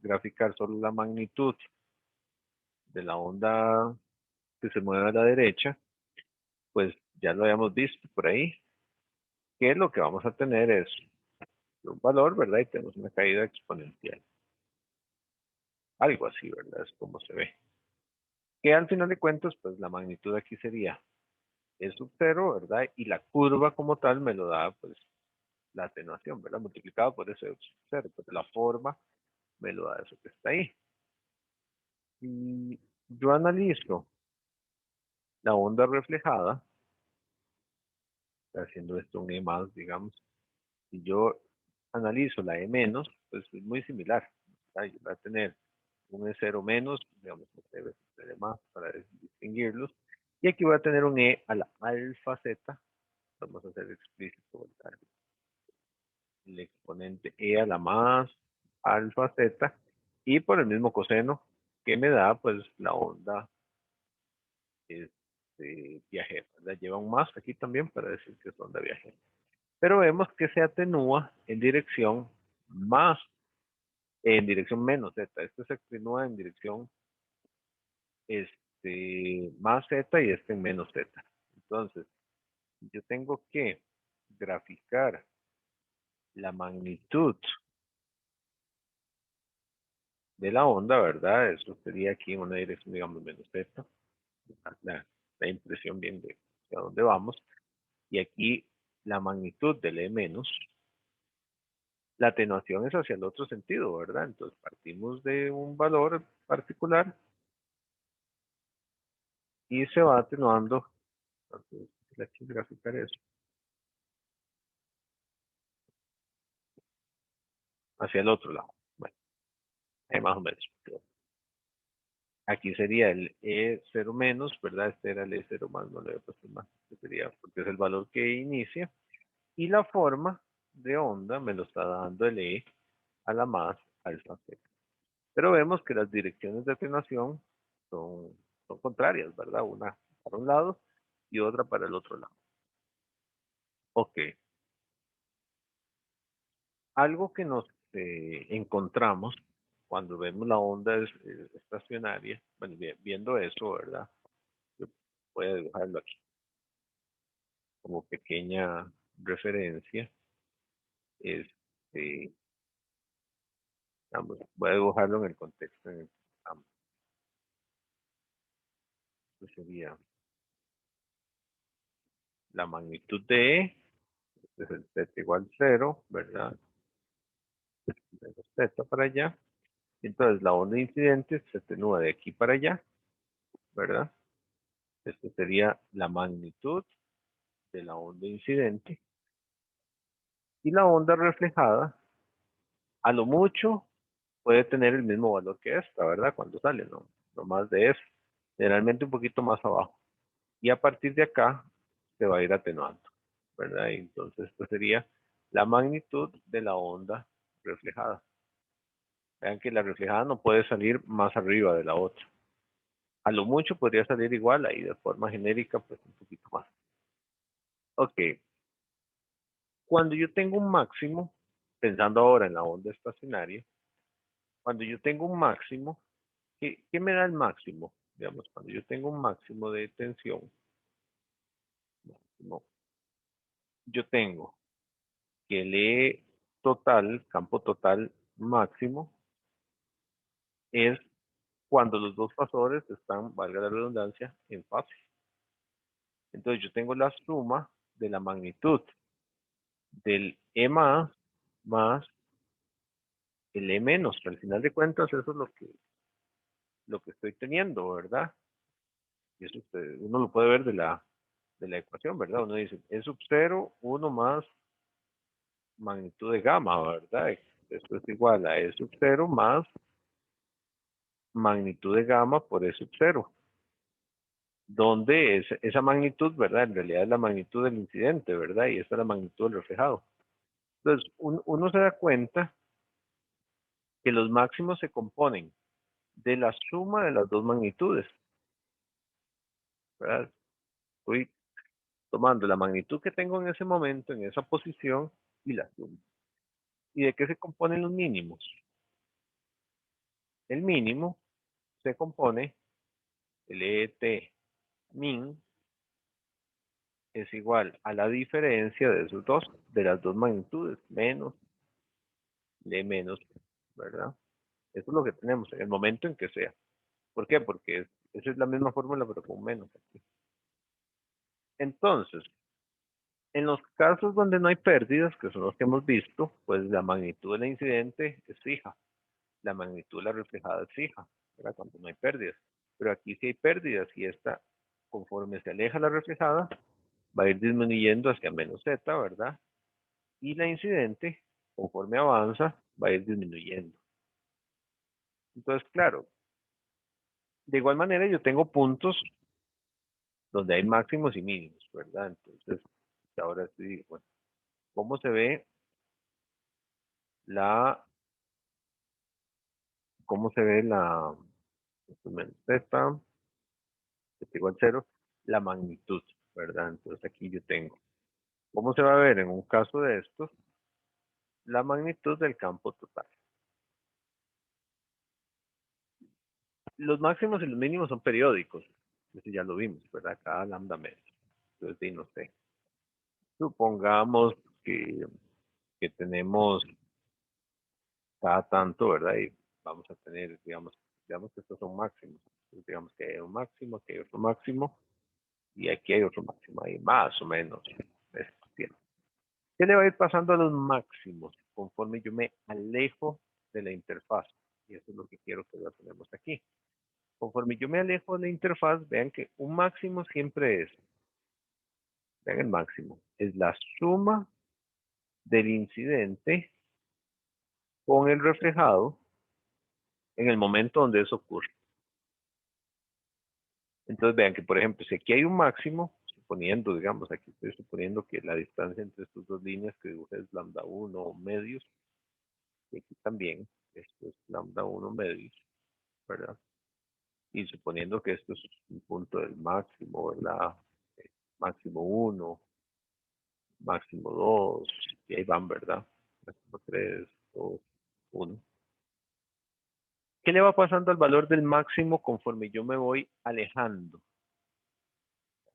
graficar solo la magnitud de la onda que se mueve a la derecha, pues ya lo habíamos visto por ahí, que lo que vamos a tener es un valor, ¿verdad? Y tenemos una caída exponencial. Algo así, ¿verdad? Es como se ve. Que al final de cuentas, pues la magnitud aquí sería E sub 0, ¿verdad? Y la curva como tal me lo da, pues, la atenuación, ¿verdad? Multiplicado por ese E sub 0, pues la forma me lo da eso que está ahí. Y yo analizo la onda reflejada, haciendo esto un E más, digamos, y yo analizo la E menos, pues es muy similar. ¿Verdad? Yo voy a tener un E0 menos, digamos, E más para distinguirlos, y aquí voy a tener un E a la alfa Z Vamos a hacer explícito, ¿verdad? El exponente e a la más alfa z, y por el mismo coseno que me da pues la onda viajera, ¿verdad? Lleva un más aquí también para decir que es onda viajera. Pero vemos que se atenúa en dirección más, en dirección menos z. Este se atenúa en dirección más z y este en menos z. Entonces, yo tengo que graficar la magnitud de la onda, ¿verdad? Eso sería aquí en una dirección, digamos, menos z. La impresión bien de a dónde vamos. Y aquí la magnitud del E menos, la atenuación es hacia el otro sentido, ¿verdad? Entonces partimos de un valor particular y se va atenuando. Entonces, aquí graficar eso hacia el otro lado. Bueno, más o menos. Aquí sería el E0 menos, ¿verdad? Este era el E0 más, no le voy a pasar más. Este sería porque es el valor que inicia. Y la forma de onda me lo está dando el E a la más alfa z. Pero vemos que las direcciones de atenuación son contrarias, ¿verdad? Una para un lado y otra para el otro lado. Ok. Algo que nos encontramos cuando vemos la onda estacionaria, bueno, viendo eso, ¿verdad? Yo voy a dibujarlo aquí como pequeña referencia. Este, vamos, voy a dibujarlo en el contexto en el que estamos. Esto sería la magnitud de E, este es el z igual 0, ¿verdad? Menos z para allá. Entonces la onda incidente se atenúa de aquí para allá, ¿verdad? Esto sería la magnitud de la onda incidente. Y la onda reflejada, a lo mucho, puede tener el mismo valor que esta, ¿verdad? Cuando sale, no más de eso. Generalmente un poquito más abajo. Y a partir de acá se va a ir atenuando, ¿verdad? Y entonces esto sería la magnitud de la onda reflejada. Vean que la reflejada no puede salir más arriba de la otra. A lo mucho podría salir igual, ahí de forma genérica, pues un poquito más. Ok, cuando yo tengo un máximo, pensando ahora en la onda estacionaria, cuando yo tengo un máximo, ¿qué me da el máximo? Digamos, cuando yo tengo un máximo de tensión, máximo, yo tengo que el E total, campo total máximo, es cuando los dos fasores están, valga la redundancia, en fase. Entonces yo tengo la suma de la magnitud del E más el E menos. Al final de cuentas, eso es lo que estoy teniendo, ¿verdad? Y eso uno lo puede ver de la ecuación, ¿verdad? Uno dice, E sub 0, 1 más magnitud de gamma, ¿verdad? Esto es igual a E sub 0 más magnitud de gamma por E sub 0. Donde esa magnitud, ¿verdad? En realidad es la magnitud del incidente, ¿verdad? Y esta es la magnitud del reflejado. Entonces, uno se da cuenta que los máximos se componen de la suma de las dos magnitudes, ¿verdad? Estoy tomando la magnitud que tengo en ese momento, en esa posición, y la suma. ¿Y de qué se componen los mínimos? El mínimo se compone, el ET min es igual a la diferencia de esos dos, de las dos magnitudes, menos, de menos, ¿verdad? Eso es lo que tenemos en el momento en que sea. ¿Por qué? Porque esa es la misma fórmula, pero con menos aquí. Entonces, en los casos donde no hay pérdidas, que son los que hemos visto, pues la magnitud del incidente es fija. La magnitud de la reflejada es fija, ¿verdad? Cuando no hay pérdidas. Pero aquí sí hay pérdidas y esta, conforme se aleja la reflejada, va a ir disminuyendo hacia menos z, ¿verdad? Y la incidente, conforme avanza, va a ir disminuyendo. Entonces, claro, de igual manera yo tengo puntos donde hay máximos y mínimos, ¿verdad? Entonces, ahora sí, bueno, ¿cómo se ve la, esto menos Z, Z igual 0, la magnitud, ¿verdad? Entonces aquí yo tengo, ¿cómo se va a ver en un caso de estos? La magnitud del campo total. Los máximos y los mínimos son periódicos, eso ya lo vimos, ¿verdad? Cada lambda medio. Entonces, sí, no sé. Supongamos que tenemos cada tanto, ¿verdad? Y vamos a tener, digamos que estos son máximos. Entonces, digamos que hay un máximo, aquí hay otro máximo, y aquí hay otro máximo, ahí más o menos. ¿Qué le va a ir pasando a los máximos conforme yo me alejo de la interfaz? Y eso es lo que quiero que lo tenemos aquí. Conforme yo me alejo de la interfaz, vean que un máximo siempre es, vean el máximo, es la suma del incidente con el reflejado en el momento donde eso ocurre. Entonces vean que, por ejemplo, si aquí hay un máximo, suponiendo, digamos, aquí estoy suponiendo que la distancia entre estas dos líneas que dibujé es lambda 1 medios, y aquí también, esto es lambda 1 medios, ¿verdad? Y suponiendo que esto es un punto del máximo, ¿verdad? Máximo 1, máximo 2, y ahí van, ¿verdad? Máximo 3, 2, 1. ¿Qué le va pasando al valor del máximo conforme yo me voy alejando?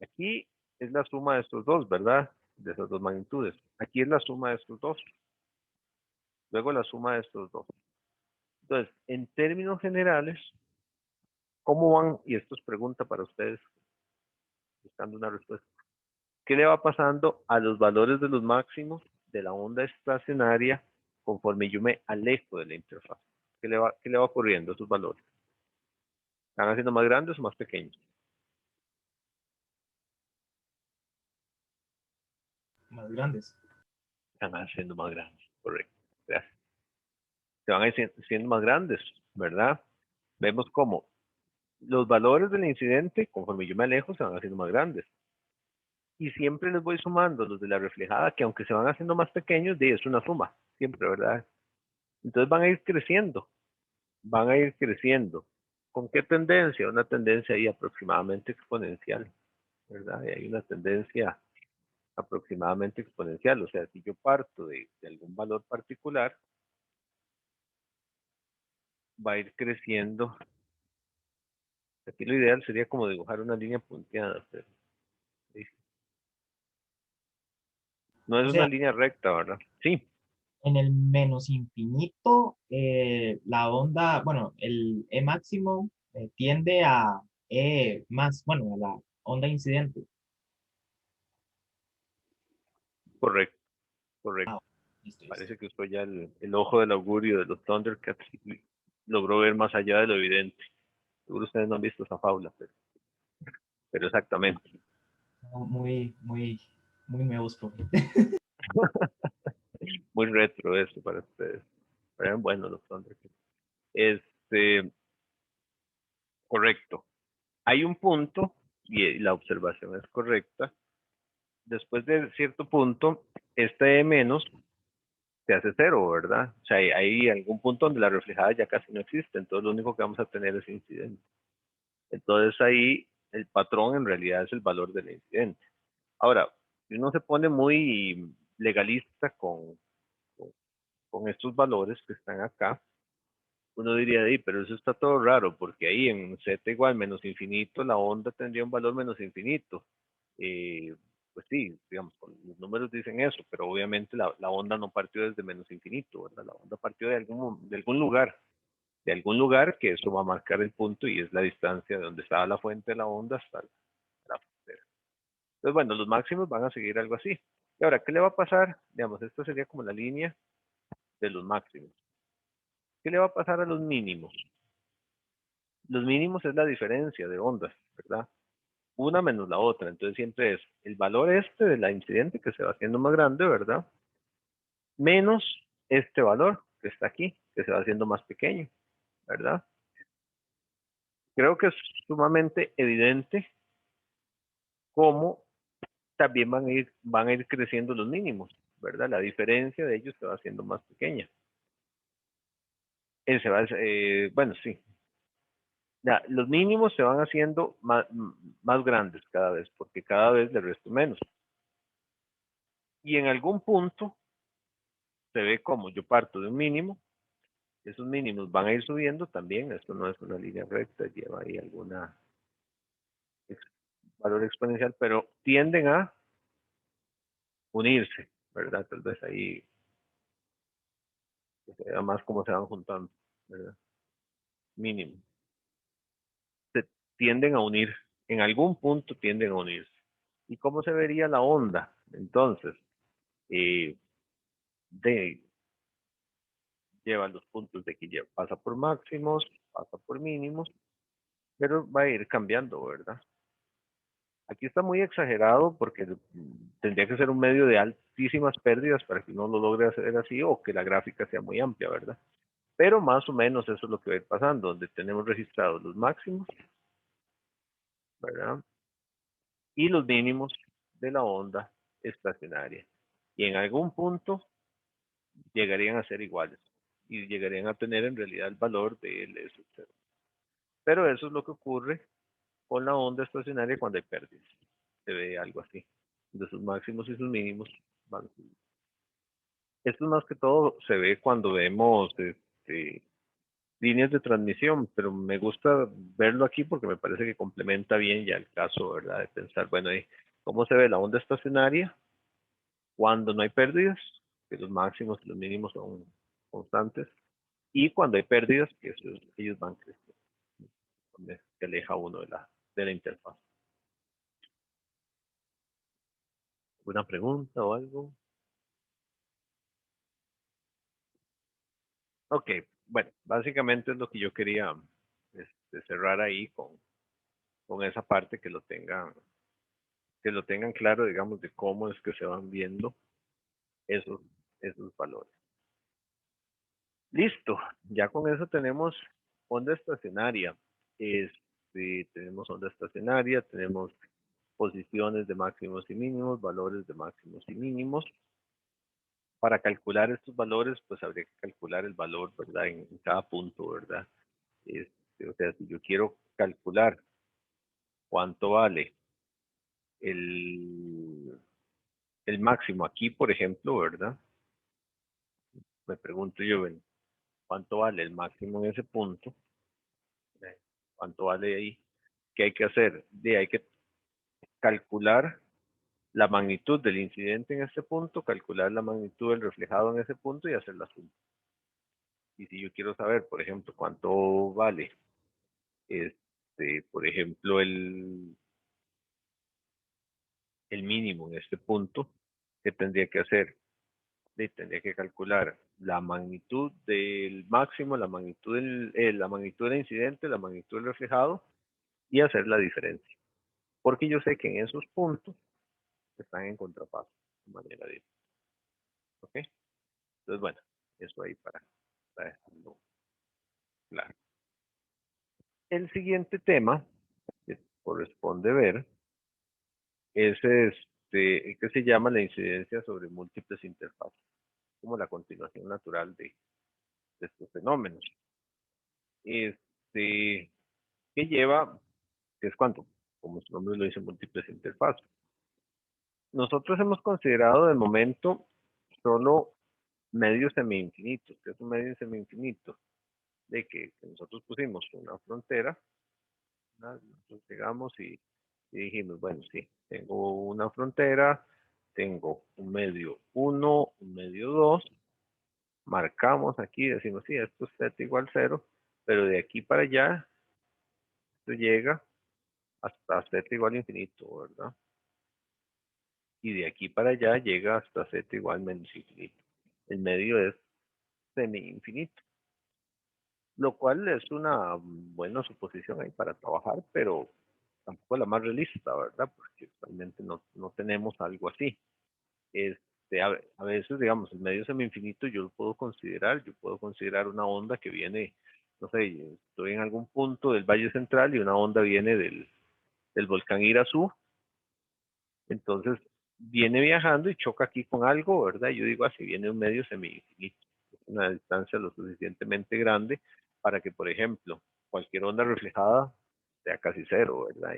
Aquí es la suma de estos dos, ¿verdad? De esas dos magnitudes. Aquí es la suma de estos dos. Luego la suma de estos dos. Entonces, en términos generales, ¿cómo van? Y esto es pregunta para ustedes, buscando una respuesta. ¿Qué le va pasando a los valores de los máximos de la onda estacionaria conforme yo me alejo de la interfaz? ¿Qué le va ocurriendo a esos valores? ¿Están haciendo más grandes o más pequeños? Más grandes. Están haciendo más grandes, correcto. Gracias. Se van haciendo más grandes, ¿verdad? Vemos cómo los valores del incidente, conforme yo me alejo, se van haciendo más grandes. Y siempre les voy sumando los de la reflejada, que aunque se van haciendo más pequeños, es una suma, siempre, ¿verdad? Entonces van a ir creciendo, van a ir creciendo. ¿Con qué tendencia? Una tendencia ahí aproximadamente exponencial, ¿verdad? Y hay una tendencia aproximadamente exponencial, o sea, si yo parto de algún valor particular, va a ir creciendo. Aquí lo ideal sería como dibujar una línea punteada, pero no es O una sea, línea recta, ¿verdad? Sí, en el menos infinito, la onda, bueno, el E máximo tiende a E más, bueno, a la onda incidente. correcto, correcto. Listo, listo. Parece que fue ya el ojo del augurio de los Thundercats y logró ver más allá de lo evidente. Seguro ustedes no han visto esa faula, pero exactamente. Muy, muy, muy nuevos, profe. Muy retro eso para ustedes. Pero eran buenos los Thundercats. Este, correcto. Hay un punto, y la observación es correcta. Después de cierto punto, este E menos se hace cero, ¿verdad? O sea, hay algún punto donde la reflejada ya casi no existe, entonces lo único que vamos a tener es incidente. Entonces ahí el patrón en realidad es el valor del incidente. Ahora, si uno se pone muy legalista con, con estos valores que están acá, uno diría, pero eso está todo raro, porque ahí en z igual menos infinito, la onda tendría un valor menos infinito. Pues sí, digamos, los números dicen eso, pero obviamente la onda no partió desde menos infinito, ¿verdad? La onda partió de algún lugar que eso va a marcar el punto y es la distancia de donde estaba la fuente de la onda hasta la frontera. Entonces, bueno, los máximos van a seguir algo así. Y ahora, ¿qué le va a pasar? Digamos, esto sería como la línea de los máximos. ¿Qué le va a pasar a los mínimos? Los mínimos es la diferencia de ondas, ¿verdad? Una menos la otra. Entonces siempre es el valor este de la incidente que se va haciendo más grande, ¿verdad? Menos este valor que está aquí, que se va haciendo más pequeño, ¿verdad? Creo que es sumamente evidente cómo también van a ir creciendo los mínimos, ¿verdad? La diferencia de ellos se va haciendo más pequeña. Bueno, sí. Los mínimos se van haciendo más grandes cada vez, porque cada vez le resto menos. Y en algún punto se ve como yo parto de un mínimo, esos mínimos van a ir subiendo también, esto no es una línea recta, lleva ahí alguna valor exponencial, pero tienden a unirse, ¿verdad? Tal vez ahí además cómo se van juntando, ¿verdad? Mínimo. Se tienden a unir, en algún punto tienden a unirse. ¿Y cómo se vería la onda? Entonces, eh, de, lleva los puntos de aquí, pasa por máximos, pasa por mínimos, pero va a ir cambiando, ¿verdad? Aquí está muy exagerado porque tendría que ser un medio de altísimas pérdidas para que uno lo logre hacer así o que la gráfica sea muy amplia, ¿verdad? Pero más o menos eso es lo que va a ir pasando, donde tenemos registrados los máximos, ¿verdad? Y los mínimos de la onda estacionaria. Y en algún punto llegarían a ser iguales y llegarían a tener en realidad el valor de LS0. Pero eso es lo que ocurre con la onda estacionaria cuando hay pérdidas. Se ve algo así. De sus máximos y sus mínimos van. Esto más que todo se ve cuando vemos líneas de transmisión, pero me gusta verlo aquí porque me parece que complementa bien ya el caso, ¿verdad? De pensar, bueno, ¿cómo se ve la onda estacionaria cuando no hay pérdidas? Que los máximos y los mínimos son constantes. Y cuando hay pérdidas, que ellos van creciendo. Donde se aleja uno de la interfaz. ¿Alguna pregunta o algo? Ok, bueno, básicamente es lo que yo quería cerrar ahí con esa parte que lo tengan claro, digamos, de cómo es que se van viendo esos, esos valores. Listo, ya con eso tenemos onda estacionaria. Tenemos onda estacionaria, tenemos posiciones de máximos y mínimos, valores de máximos y mínimos. Para calcular estos valores, pues habría que calcular el valor, ¿verdad? En cada punto, ¿verdad? O sea, si yo quiero calcular cuánto vale el, el máximo aquí, por ejemplo, ¿verdad? Me pregunto yo, bueno, ¿cuánto vale el máximo en ese punto? ¿Cuánto vale ahí? ¿Qué hay que hacer? Hay que calcular la magnitud del incidente en este punto, calcular la magnitud del reflejado en ese punto y hacer la suma. Y si yo quiero saber, por ejemplo, cuánto vale, por ejemplo, el mínimo en este punto, ¿qué tendría que hacer? Tendría que calcular la magnitud del máximo, la magnitud del incidente, la magnitud del reflejado y hacer la diferencia. Porque yo sé que en esos puntos están en contrapaso, de manera directa. ¿Ok? Entonces, bueno, eso ahí para dejarlo claro. El siguiente tema que corresponde ver es que se llama la incidencia sobre múltiples interfaces, como la continuación natural de estos fenómenos. Que lleva, que es cuando, como su nombre lo dice, múltiples interfaces. Nosotros hemos considerado de momento solo medios semi-infinitos. ¿Qué es un medio semi-infinito? De que nosotros pusimos una frontera, ¿verdad? Nosotros llegamos y dijimos, bueno, sí, tengo una frontera, tengo un medio 1, un medio 2, marcamos aquí, decimos, sí, esto es z igual 0, pero de aquí para allá, esto llega hasta z igual infinito, ¿verdad? Y de aquí para allá llega hasta z igual menos infinito. El medio es semi-infinito, lo cual es una buena suposición ahí para trabajar, pero tampoco la más realista, ¿verdad? Porque realmente no tenemos algo así. A veces, digamos, el medio semi-infinito yo puedo considerar una onda que viene, no sé, estoy en algún punto del Valle Central y una onda viene del volcán Irazú Entonces, viene viajando y choca aquí con algo, ¿verdad? Yo digo así, viene un medio semi-infinito. Es una distancia lo suficientemente grande para que, por ejemplo, cualquier onda reflejada sea casi cero, ¿verdad?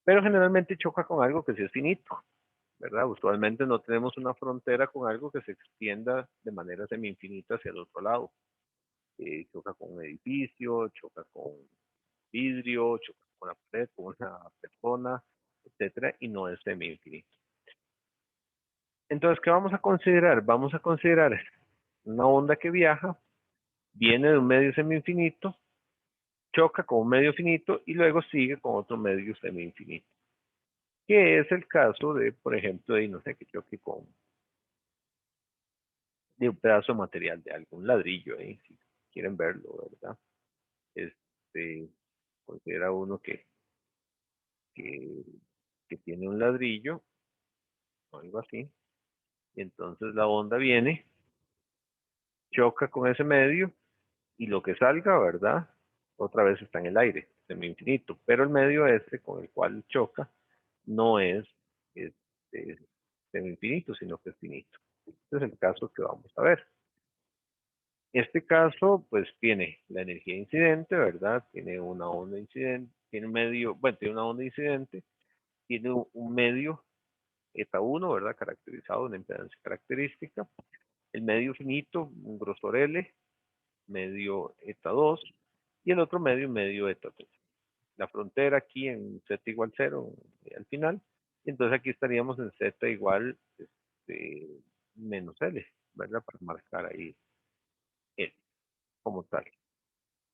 Pero generalmente choca con algo que sí es finito, ¿verdad? Usualmente no tenemos una frontera con algo que se extienda de manera semi-infinita hacia el otro lado. Choca con un edificio, choca con vidrio, choca con la pared, con una persona, etcétera, y no es semi-infinito. Entonces, ¿qué vamos a considerar? Vamos a considerar una onda que viaja, viene de un medio semi-infinito, choca con un medio finito y luego sigue con otro medio semi-infinito. Que es el caso de, por ejemplo, de, no sé, que choque con de un pedazo de material, de algún ladrillo, si quieren verlo, ¿verdad? Este, considera uno que, que tiene un ladrillo, o algo así, y entonces la onda viene, choca con ese medio, y lo que salga, ¿verdad? Otra vez está en el aire, semi-infinito, pero el medio ese con el cual choca no es este, semi-infinito, sino que es finito. Este es el caso que vamos a ver. Este caso, pues tiene la energía incidente, ¿verdad? Tiene una onda incidente, tiene un medio, bueno, tiene una onda incidente, tiene un medio eta 1, ¿verdad? Caracterizado, una impedancia característica. El medio finito, un grosor L, medio eta 2, y el otro medio eta 3. La frontera aquí en z igual 0 al final, y entonces aquí estaríamos en z igual menos L, ¿verdad? Para marcar ahí L como tal.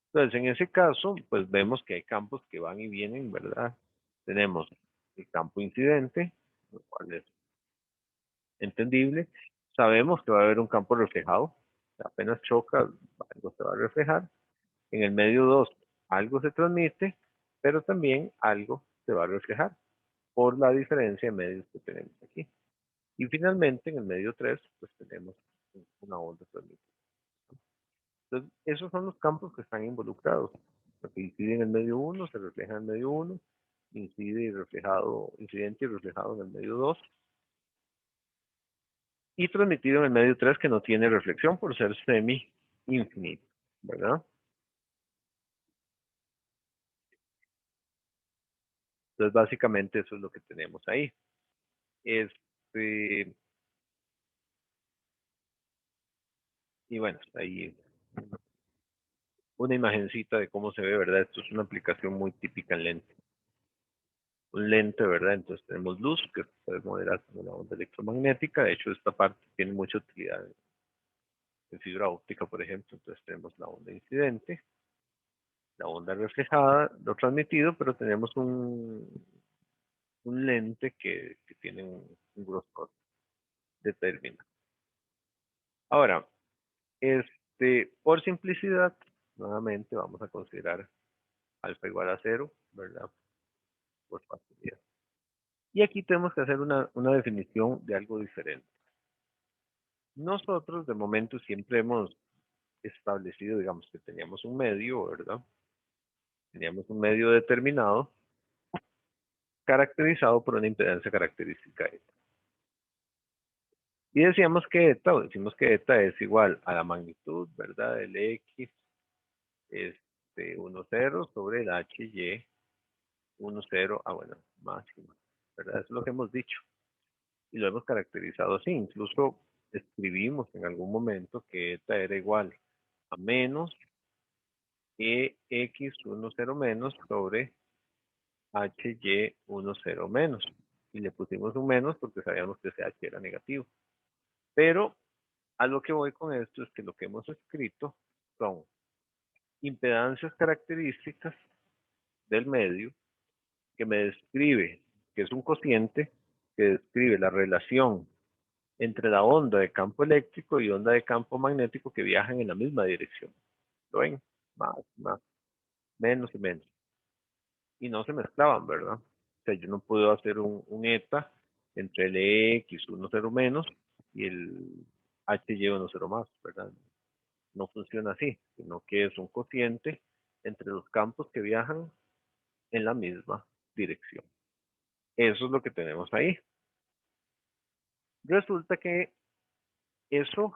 Entonces, en ese caso, pues vemos que hay campos que van y vienen, ¿verdad? Tenemos el campo incidente, lo cual es entendible. Sabemos que va a haber un campo reflejado. Apenas choca, algo se va a reflejar. En el medio 2 algo se transmite, pero también algo se va a reflejar por la diferencia de medios que tenemos aquí. Y finalmente, en el medio 3 pues tenemos una onda transmitida. Entonces, esos son los campos que están involucrados. Lo que incide en el medio 1 se refleja en el medio 1, incide y reflejado, incidente y reflejado en el medio 2, y transmitido en el medio 3 que no tiene reflexión por ser semi-infinito, ¿verdad? Entonces, básicamente eso es lo que tenemos ahí. Este, y bueno, ahí una imagencita de cómo se ve, ¿verdad? Esto es una aplicación muy típica en lente. Un lente, ¿verdad? Entonces tenemos luz que puede moderar con una onda electromagnética. De hecho, esta parte tiene mucha utilidad en fibra óptica, por ejemplo. Entonces tenemos la onda incidente, la onda reflejada, lo transmitido, pero tenemos un lente que tiene un grosor determinado. Ahora, por simplicidad, nuevamente vamos a considerar alfa igual a 0, ¿verdad? Por facilidad. Y aquí tenemos que hacer una definición de algo diferente. Nosotros de momento siempre hemos establecido, digamos, que teníamos un medio, ¿verdad? Teníamos un medio determinado caracterizado por una impedancia característica eta. Y decíamos que eta, o decimos que eta es igual a la magnitud, ¿verdad? Del X 1, 0 sobre el HY 1, 0, bueno, máxima, ¿verdad? Eso es lo que hemos dicho. Y lo hemos caracterizado así. Incluso escribimos en algún momento que eta era igual a menos EX 1, 0 menos sobre HY 1, 0 menos. Y le pusimos un menos porque sabíamos que ese H era negativo. Pero a lo que voy con esto es que lo que hemos escrito son impedancias características del medio que me describe, que es un cociente que describe la relación entre la onda de campo eléctrico y onda de campo magnético que viajan en la misma dirección. ¿Lo ven? Más, menos y menos. Y no se mezclaban, ¿verdad? O sea, yo no puedo hacer un eta entre el X 1, 0 menos y el HY 1, 0 más, ¿verdad? No funciona así, sino que es un cociente entre los campos que viajan en la misma dirección. Eso es lo que tenemos ahí. Resulta que eso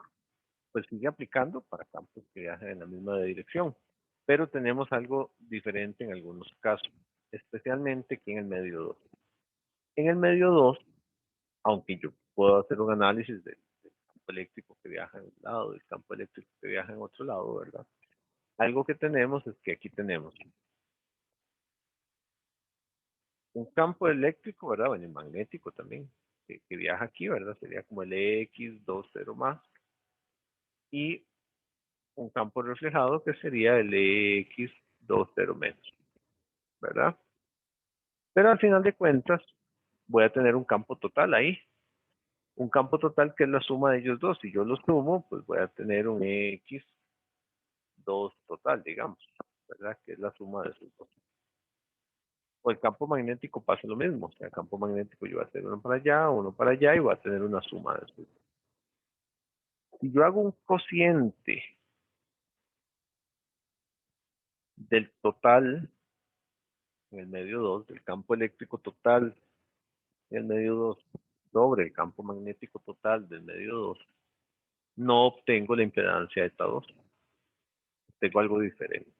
pues sigue aplicando para campos que viajan en la misma dirección, pero tenemos algo diferente en algunos casos, especialmente aquí en el medio 2. En el medio 2, aunque yo puedo hacer un análisis del campo eléctrico que viaja en un lado, del campo eléctrico que viaja en otro lado, ¿verdad? Algo que tenemos es que aquí tenemos un campo eléctrico, ¿verdad? Bueno, y magnético también, que viaja aquí, ¿verdad? Sería como el X20 más, y un campo reflejado que sería el X20 menos, ¿verdad? Pero al final de cuentas, voy a tener un campo total ahí. Un campo total que es la suma de ellos dos. Si yo los sumo, pues voy a tener un X2 total, digamos, ¿verdad? Que es la suma de esos dos. O el campo magnético pasa lo mismo. O sea, el campo magnético yo voy a hacer uno para allá y voy a tener una suma de esos dos. Si yo hago un cociente del total en el medio 2 del campo eléctrico total en el medio 2 sobre el campo magnético total del medio 2, no obtengo la impedancia de eta 2. Tengo algo diferente.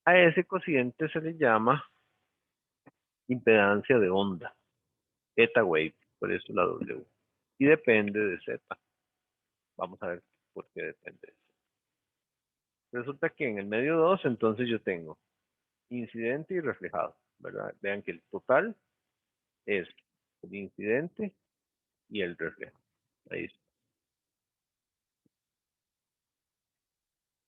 A ese cociente se le llama impedancia de onda, eta wave, por eso la W. Y depende de Z. Vamos a ver por qué depende de Z. Resulta que en el medio 2, entonces yo tengo incidente y reflejado, ¿verdad? Vean que el total es el incidente y el reflejo. Ahí está.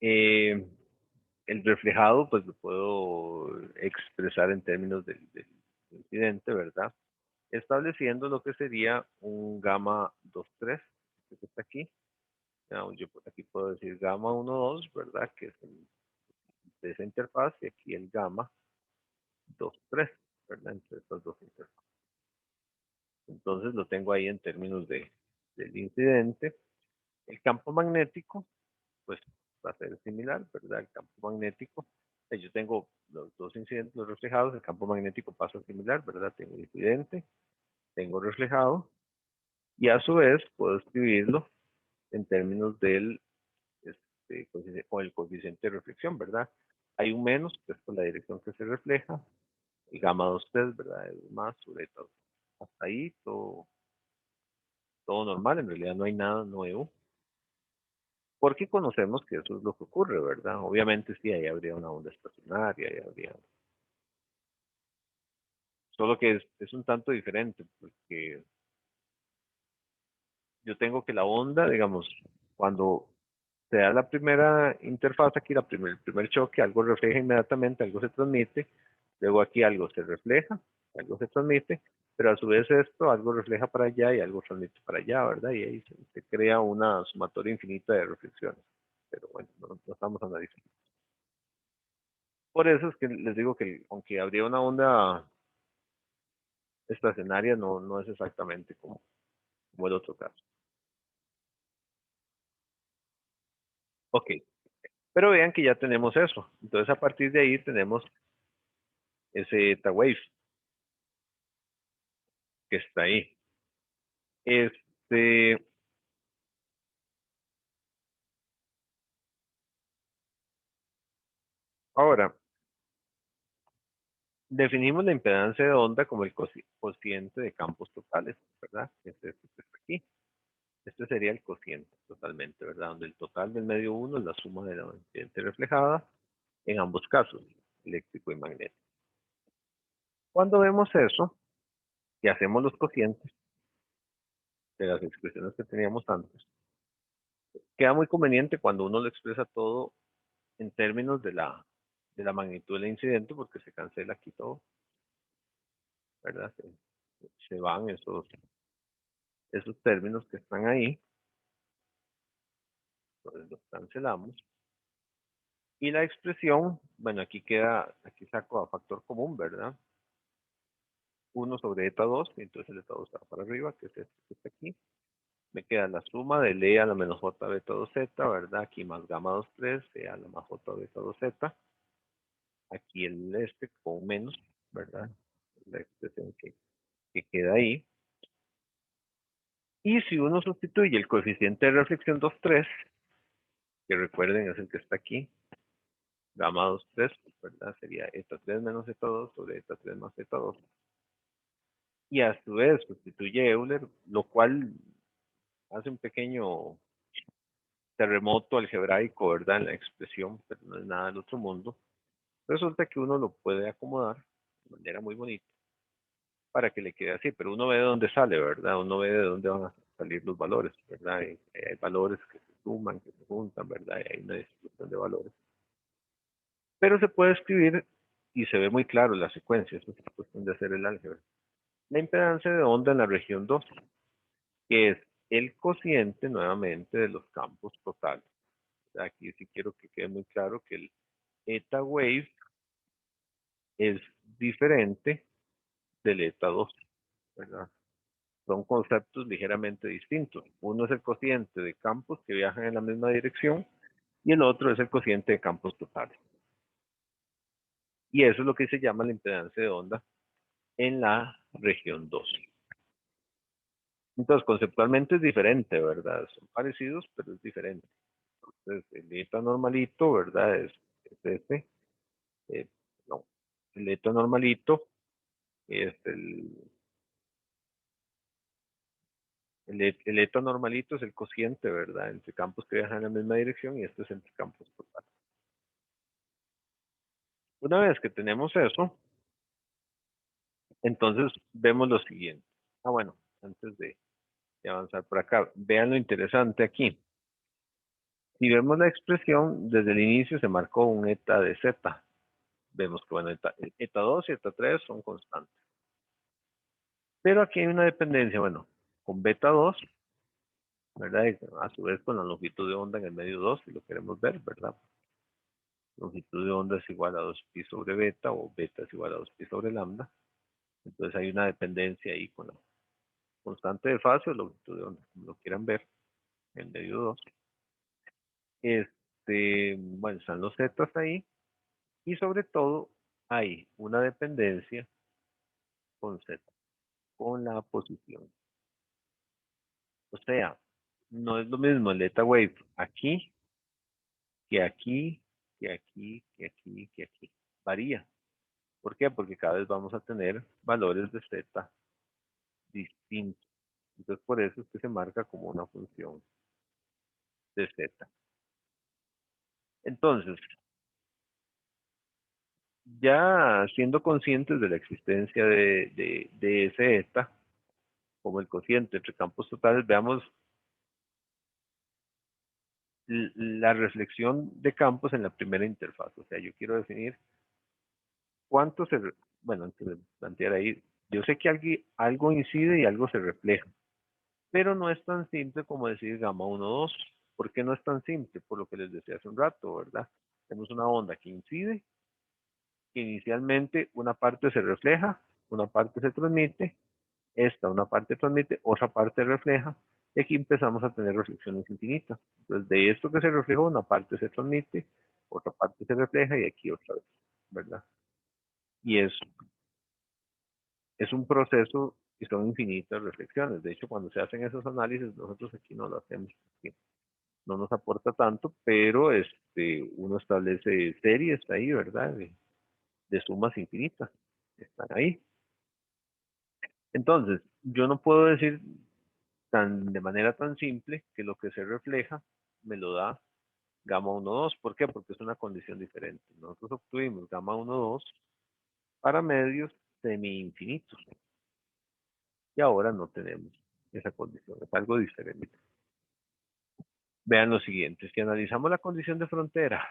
El reflejado, pues lo puedo expresar en términos del incidente, ¿verdad? Estableciendo lo que sería un gamma 2,3, que está aquí. Yo aquí puedo decir gamma 1,2, ¿verdad? Que es de esa interfaz, y aquí el gamma 2,3, ¿verdad? Entre estas dos interfaces. Entonces lo tengo ahí en términos del incidente. El campo magnético, pues va a ser similar, ¿verdad? El campo magnético, yo tengo los dos incidentes, los reflejados, el campo magnético pasa similar, ¿verdad? Tengo incidente, tengo reflejado, y a su vez puedo escribirlo en términos del con el coeficiente de reflexión, ¿verdad? Hay un menos, que es por la dirección que se refleja, y gamma 2,3, ¿verdad? Es más sobre todo. Hasta ahí todo normal, en realidad no hay nada nuevo, porque conocemos que eso es lo que ocurre, ¿verdad? Obviamente sí, ahí habría una onda estacionaria, ahí habría... Solo que es un tanto diferente, porque yo tengo que la onda, digamos, cuando se da la primera interfaz aquí, el primer choque, algo refleja inmediatamente, algo se transmite, luego aquí algo se refleja, algo se transmite, pero a su vez esto, algo refleja para allá y algo transmite para allá, ¿verdad? Y ahí se crea una sumatoria infinita de reflexiones. Pero bueno, no estamos analizando. Por eso es que les digo que aunque habría una onda estacionaria, no es exactamente como el otro caso. Ok, pero vean que ya tenemos eso. Entonces a partir de ahí tenemos ese eta wave que está ahí. Este, ahora, definimos la impedancia de onda como el cociente de campos totales, ¿verdad? Este está aquí. Este sería el cociente totalmente, ¿verdad? Donde el total del medio 1 es la suma de la incidencia reflejada en ambos casos, eléctrico y magnético. Cuando vemos eso y hacemos los cocientes de las expresiones que teníamos antes, queda muy conveniente cuando uno lo expresa todo en términos de la magnitud del incidente, porque se cancela aquí todo, ¿verdad? Se van esos términos que están ahí, entonces los cancelamos. Y la expresión, bueno, aquí saco a factor común, ¿verdad? 1 sobre eta 2, y entonces el eta 2 está para arriba, que es este que está aquí. Me queda la suma de E a la menos J beta 2Z, ¿verdad? Aquí más gamma 2,3, E a la más J beta 2Z. Aquí el con menos, ¿verdad? la expresión que queda ahí. Y si uno sustituye el coeficiente de reflexión 2,3, que recuerden es el que está aquí, gamma 2,3, ¿verdad? Sería eta 3 menos eta 2 sobre eta 3 más eta 2. Y a su vez sustituye Euler, lo cual hace un pequeño terremoto algebraico, ¿verdad? En la expresión, pero no es nada del otro mundo. Resulta que uno lo puede acomodar de manera muy bonita para que le quede así, pero uno ve de dónde sale, ¿verdad? Uno ve de dónde van a salir los valores, ¿verdad? Hay valores que se suman, que se juntan, ¿verdad? Y hay una distribución de valores. Pero se puede escribir y se ve muy claro la secuencia, eso es cuestión de hacer el álgebra. La impedancia de onda en la región 2, que es el cociente nuevamente de los campos totales. Aquí sí quiero que quede muy claro que el eta wave es diferente del eta 2, ¿verdad? Son conceptos ligeramente distintos. Uno es el cociente de campos que viajan en la misma dirección y el otro es el cociente de campos totales. Y eso es lo que se llama la impedancia de onda en la región 2. Entonces, conceptualmente es diferente, ¿verdad? Son parecidos, pero es diferente. Entonces, el eta normalito, ¿verdad? Es este. Eh, no, el eta normalito es el eta normalito es el cociente, ¿verdad? Entre campos que viajan en la misma dirección y este es entre campos totales. Una vez que tenemos eso, entonces vemos lo siguiente. Bueno, antes de avanzar por acá, vean lo interesante aquí. Si vemos la expresión, desde el inicio se marcó un eta de z. Vemos que, bueno, eta 2 y eta 3 son constantes. Pero aquí hay una dependencia, bueno, con beta 2, ¿verdad? Y a su vez con la longitud de onda en el medio 2, si lo queremos ver, ¿verdad? Longitud de onda es igual a 2pi sobre beta, o beta es igual a 2pi sobre lambda. Entonces hay una dependencia ahí con la constante de fase o longitud de onda, como lo quieran ver, en medio 2. Bueno, están los zetas ahí, y sobre todo hay una dependencia con z, con la posición. O sea, no es lo mismo el eta wave aquí, que aquí, que aquí, que aquí, que aquí. Varía. ¿Por qué? Porque cada vez vamos a tener valores de z distintos. Entonces, por eso es que se marca como una función de z. Entonces, ya siendo conscientes de la existencia de ese eta, como el cociente entre campos totales, veamos la reflexión de campos en la primera interfaz. O sea, yo quiero definir cuánto se, bueno, antes de plantear ahí, yo sé que algo incide y algo se refleja, pero no es tan simple como decir gamma 1, 2. ¿Por qué no es tan simple? Por lo que les decía hace un rato, ¿verdad? Tenemos una onda que incide, que inicialmente una parte se refleja, una parte se transmite, una parte transmite, otra parte refleja, y aquí empezamos a tener reflexiones infinitas. Entonces, de esto que se reflejó, una parte se transmite, otra parte se refleja, y aquí otra vez, ¿verdad? Y es un proceso y son infinitas reflexiones. De hecho, cuando se hacen esos análisis, nosotros aquí no lo hacemos, no nos aporta tanto, pero uno establece series ahí, ¿verdad? De sumas infinitas, están ahí. Entonces, yo no puedo decir de manera tan simple que lo que se refleja me lo da gamma 1, 2. ¿Por qué? Porque es una condición diferente. Nosotros obtuvimos gamma 1, 2 para medios semi-infinitos. Y ahora no tenemos esa condición, es algo diferente. Vean lo siguiente, si analizamos la condición de frontera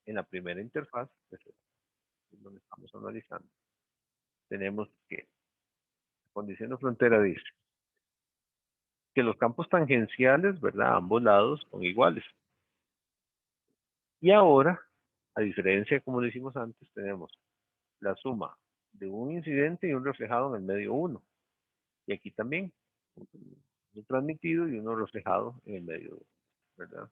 en la primera interfaz, es donde estamos analizando, tenemos que la condición de frontera dice que los campos tangenciales, ¿verdad? A ambos lados son iguales. Y ahora, a diferencia de como lo hicimos antes, tenemos la suma de un incidente y un reflejado en el medio 1. Y aquí también, uno transmitido y uno reflejado en el medio 2, ¿verdad?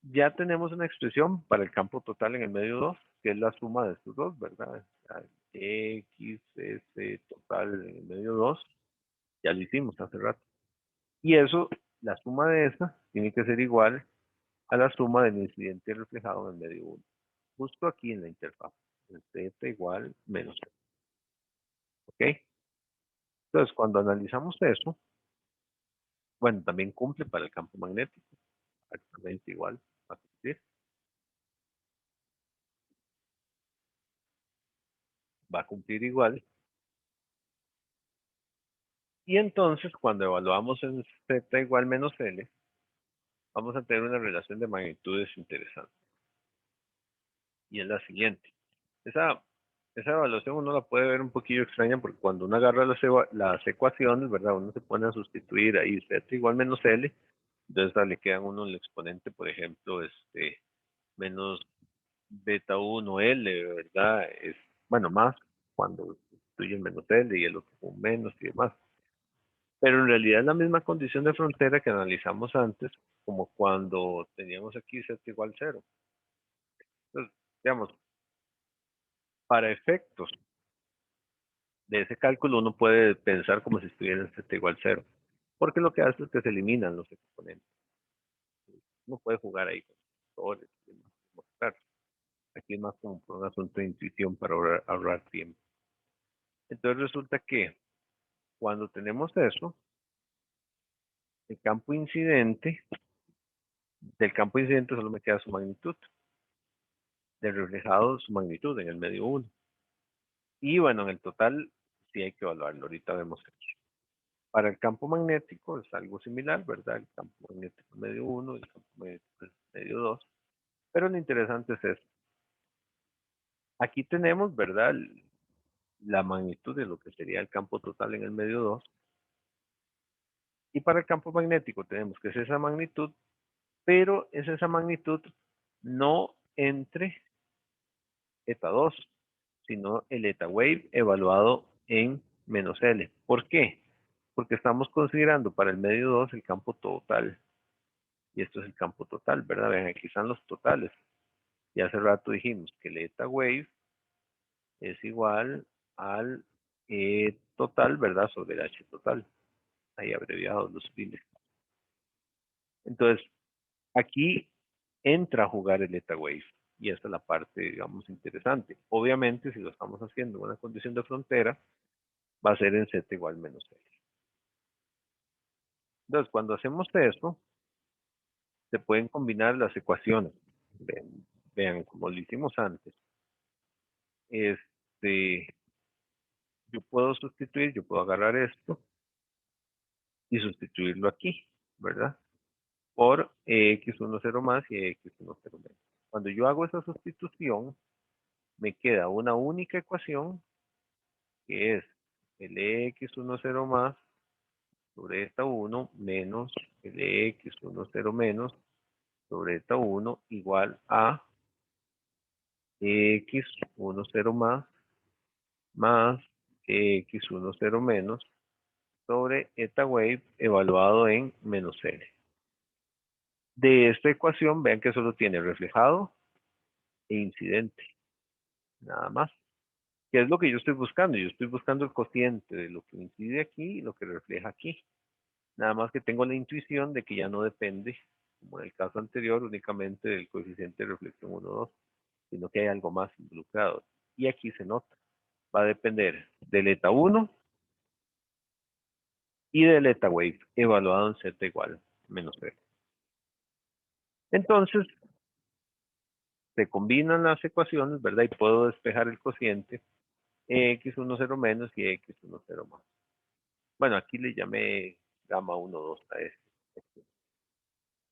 Ya tenemos una expresión para el campo total en el medio 2, que es la suma de estos dos, ¿verdad? X, S total en el medio 2, ya lo hicimos hace rato. Y eso, la suma de esta, tiene que ser igual a la suma del incidente reflejado en el medio 1. Justo aquí en la interfaz. Z igual menos Z. ¿Ok? Entonces, cuando analizamos eso, bueno, también cumple para el campo magnético. Exactamente igual. Va a cumplir. Va a cumplir igual. Y entonces, cuando evaluamos en Z igual menos L, vamos a tener una relación de magnitudes interesante. Y es la siguiente. Esa evaluación uno la puede ver un poquillo extraña porque cuando uno agarra las ecuaciones, ¿verdad? Uno se pone a sustituir ahí Z igual menos L, entonces le quedan uno el exponente, por ejemplo, menos beta 1 L, ¿verdad? Es, bueno, más cuando sustituye el menos L y el otro con menos y demás. Pero en realidad es la misma condición de frontera que analizamos antes, como cuando teníamos aquí Z igual 0. Entonces, digamos, para efectos de ese cálculo uno puede pensar como si estuviera en Z igual 0, porque lo que hace es que se eliminan los exponentes. Uno puede jugar ahí con factores y demostrar. Aquí es más como por un asunto de intuición para ahorrar tiempo. Entonces resulta que cuando tenemos eso, el campo incidente, del campo incidente solo me queda su magnitud, del reflejado su magnitud en el medio 1. Y bueno, en el total sí hay que evaluarlo, ahorita vemos eso. Para el campo magnético es algo similar, ¿verdad? El campo magnético medio 1, el campo magnético medio 2. Pero lo interesante es eso. Aquí tenemos, ¿verdad? La magnitud de lo que sería el campo total en el medio 2. Y para el campo magnético tenemos que es esa magnitud, pero es esa magnitud no entre eta 2, sino el eta wave evaluado en menos L. ¿Por qué? Porque estamos considerando para el medio 2 el campo total. Y esto es el campo total, ¿verdad? Vean, aquí están los totales. Y hace rato dijimos que el eta wave es igual al E total, ¿verdad? Sobre el H total. Ahí abreviados los files. Entonces, aquí entra a jugar el eta wave. Y esta es la parte, digamos, interesante. Obviamente, si lo estamos haciendo en una condición de frontera, va a ser en Z igual menos L. Entonces, cuando hacemos esto, se pueden combinar las ecuaciones. Vean como lo hicimos antes. Yo puedo sustituir, yo puedo agarrar esto y sustituirlo aquí, ¿verdad? Por x10 más y x10 menos. Cuando yo hago esa sustitución, me queda una única ecuación que es el x10 más sobre esta 1 menos el x10 menos sobre esta 1 igual a x10 más x10 menos sobre eta wave evaluado en menos L. De esta ecuación, vean que solo tiene reflejado e incidente. Nada más. ¿Qué es lo que yo estoy buscando? Yo estoy buscando el cociente de lo que incide aquí y lo que refleja aquí. Nada más que tengo la intuición de que ya no depende, como en el caso anterior, únicamente del coeficiente de reflexión 1, 2, sino que hay algo más involucrado. Y aquí se nota. Va a depender del eta 1 y del eta wave, evaluado en z igual menos 3. Entonces, se combinan las ecuaciones, ¿verdad? Y puedo despejar el cociente x10 menos y x10 más. Bueno, aquí le llamé gamma 1, 2 a este,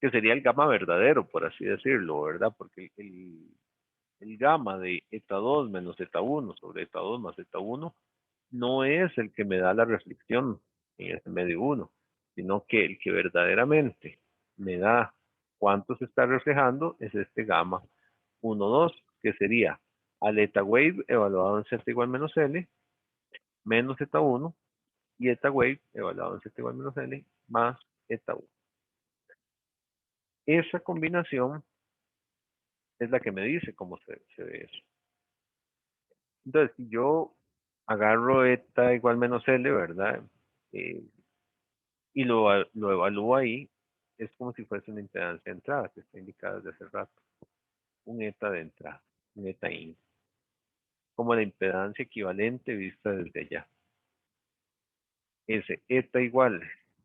que sería el gamma verdadero, por así decirlo, ¿verdad? Porque el gamma de eta 2 menos eta 1 sobre eta 2 más eta 1 no es el que me da la reflexión en ese medio 1, sino que el que verdaderamente me da cuánto se está reflejando es este gamma 1, 2, que sería al eta wave evaluado en z igual menos L, menos eta 1, y eta wave evaluado en z igual menos L, más eta 1. Esa combinación es la que me dice cómo se ve eso. Entonces, si yo agarro eta igual menos L, ¿verdad? Eh, y lo evalúo ahí, es como si fuese una impedancia de entrada, que está indicada desde hace rato. Un eta de entrada, un eta in, como la impedancia equivalente vista desde allá. Ese eta igual,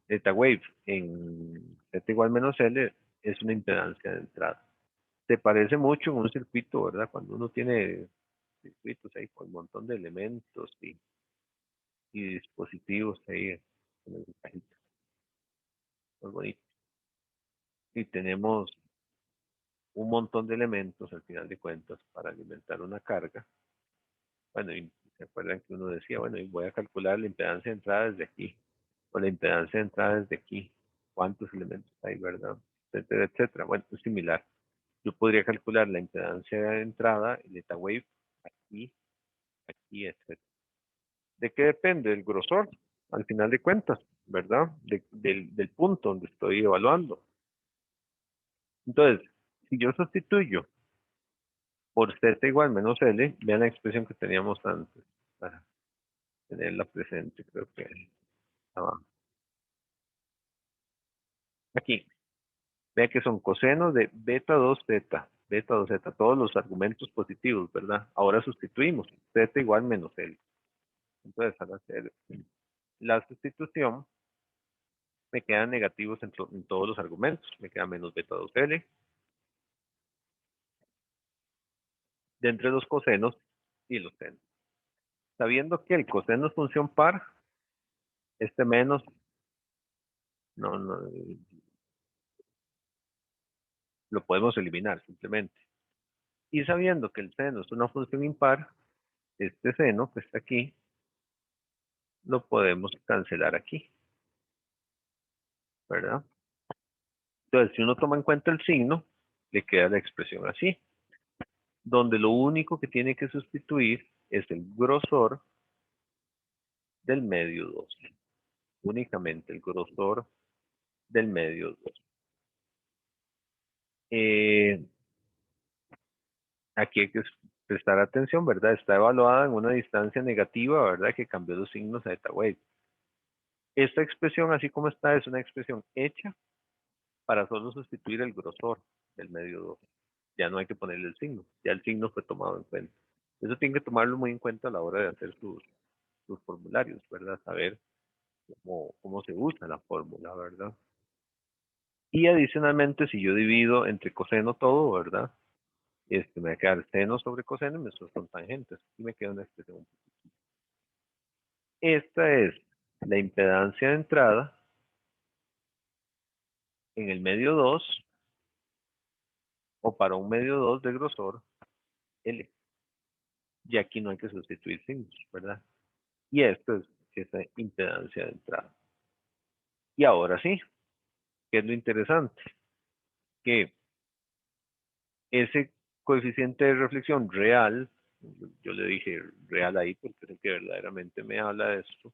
eta wave en eta igual menos L es una impedancia de entrada. Se parece mucho en un circuito, ¿verdad? Cuando uno tiene circuitos ahí con un montón de elementos y dispositivos ahí en el cajito. Muy bonito. Y tenemos un montón de elementos al final de cuentas para alimentar una carga. Bueno, y se acuerdan que uno decía, bueno, y voy a calcular la impedancia de entrada desde aquí, o la impedancia de entrada desde aquí, cuántos elementos hay, ¿verdad? Etcétera, etcétera. Bueno, es similar. Yo podría calcular la impedancia de entrada, el eta wave, aquí, aquí, etcétera. ¿De qué depende? El grosor, al final de cuentas, ¿verdad? Del punto donde estoy evaluando. Entonces, si yo sustituyo por z igual menos L, vean la expresión que teníamos antes, para tenerla presente, creo que estaba aquí. Vean que son cosenos de beta 2z, beta 2z, todos los argumentos positivos, ¿verdad? Ahora sustituimos z igual menos L. Entonces, al hacer la sustitución, me quedan negativos en todos los argumentos. Me queda menos beta 2L de entre los cosenos y los senos. Sabiendo que el coseno es función par, este menos no, no, lo podemos eliminar simplemente. Y sabiendo que el seno es una función impar, este seno que está aquí, lo podemos cancelar aquí, ¿verdad? Entonces, si uno toma en cuenta el signo, le queda la expresión así, donde lo único que tiene que sustituir es el grosor del medio 2. Únicamente el grosor del medio 2. Aquí hay que prestar atención, ¿verdad? Está evaluada en una distancia negativa, ¿verdad? Que cambió los signos a eta wave. Esta expresión, así como está, es una expresión hecha para solo sustituir el grosor del medio 2. Ya no hay que ponerle el signo, ya el signo fue tomado en cuenta. Eso tiene que tomarlo muy en cuenta a la hora de hacer sus formularios, ¿verdad? Saber cómo se usa la fórmula, ¿verdad? Y adicionalmente, si yo divido entre coseno todo, ¿verdad? Me va a quedar seno sobre coseno y me son tangentes. Y me queda una expresión. Esta es la impedancia de entrada en el medio 2 o para un medio 2 de grosor L. Y aquí no hay que sustituir signos, ¿verdad? Y esto es esa impedancia de entrada. Y ahora sí, ¿qué es lo interesante? Que ese coeficiente de reflexión real, yo le dije real ahí porque es el que verdaderamente me habla de esto,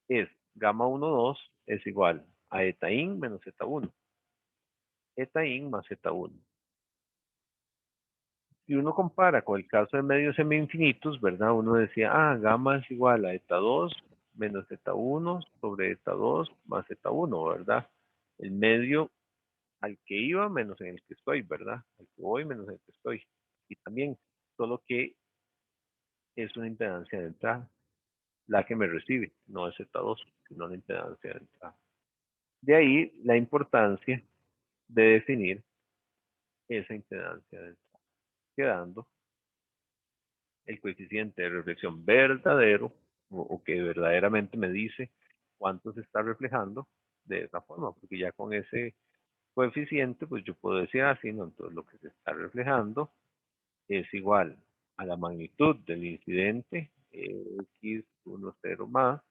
es gamma 1,2 es igual a eta in menos eta 1. Eta in más eta 1. Si uno compara con el caso de medios semi-infinitos, ¿verdad? Uno decía, gamma es igual a eta 2 menos eta 1 sobre eta 2 más eta 1, ¿verdad? El medio al que iba menos en el que estoy, ¿verdad? Al que voy menos en el que estoy. Y también, solo que es una impedancia de entrada, la que me recibe, no es eta 2, sino la impedancia de entrada. De ahí la importancia de definir esa impedancia de entrada, quedando el coeficiente de reflexión verdadero o que verdaderamente me dice cuánto se está reflejando de esa forma, porque ya con ese coeficiente, pues yo puedo decir así, ¿no? Entonces lo que se está reflejando es igual a la magnitud del incidente, x10 más,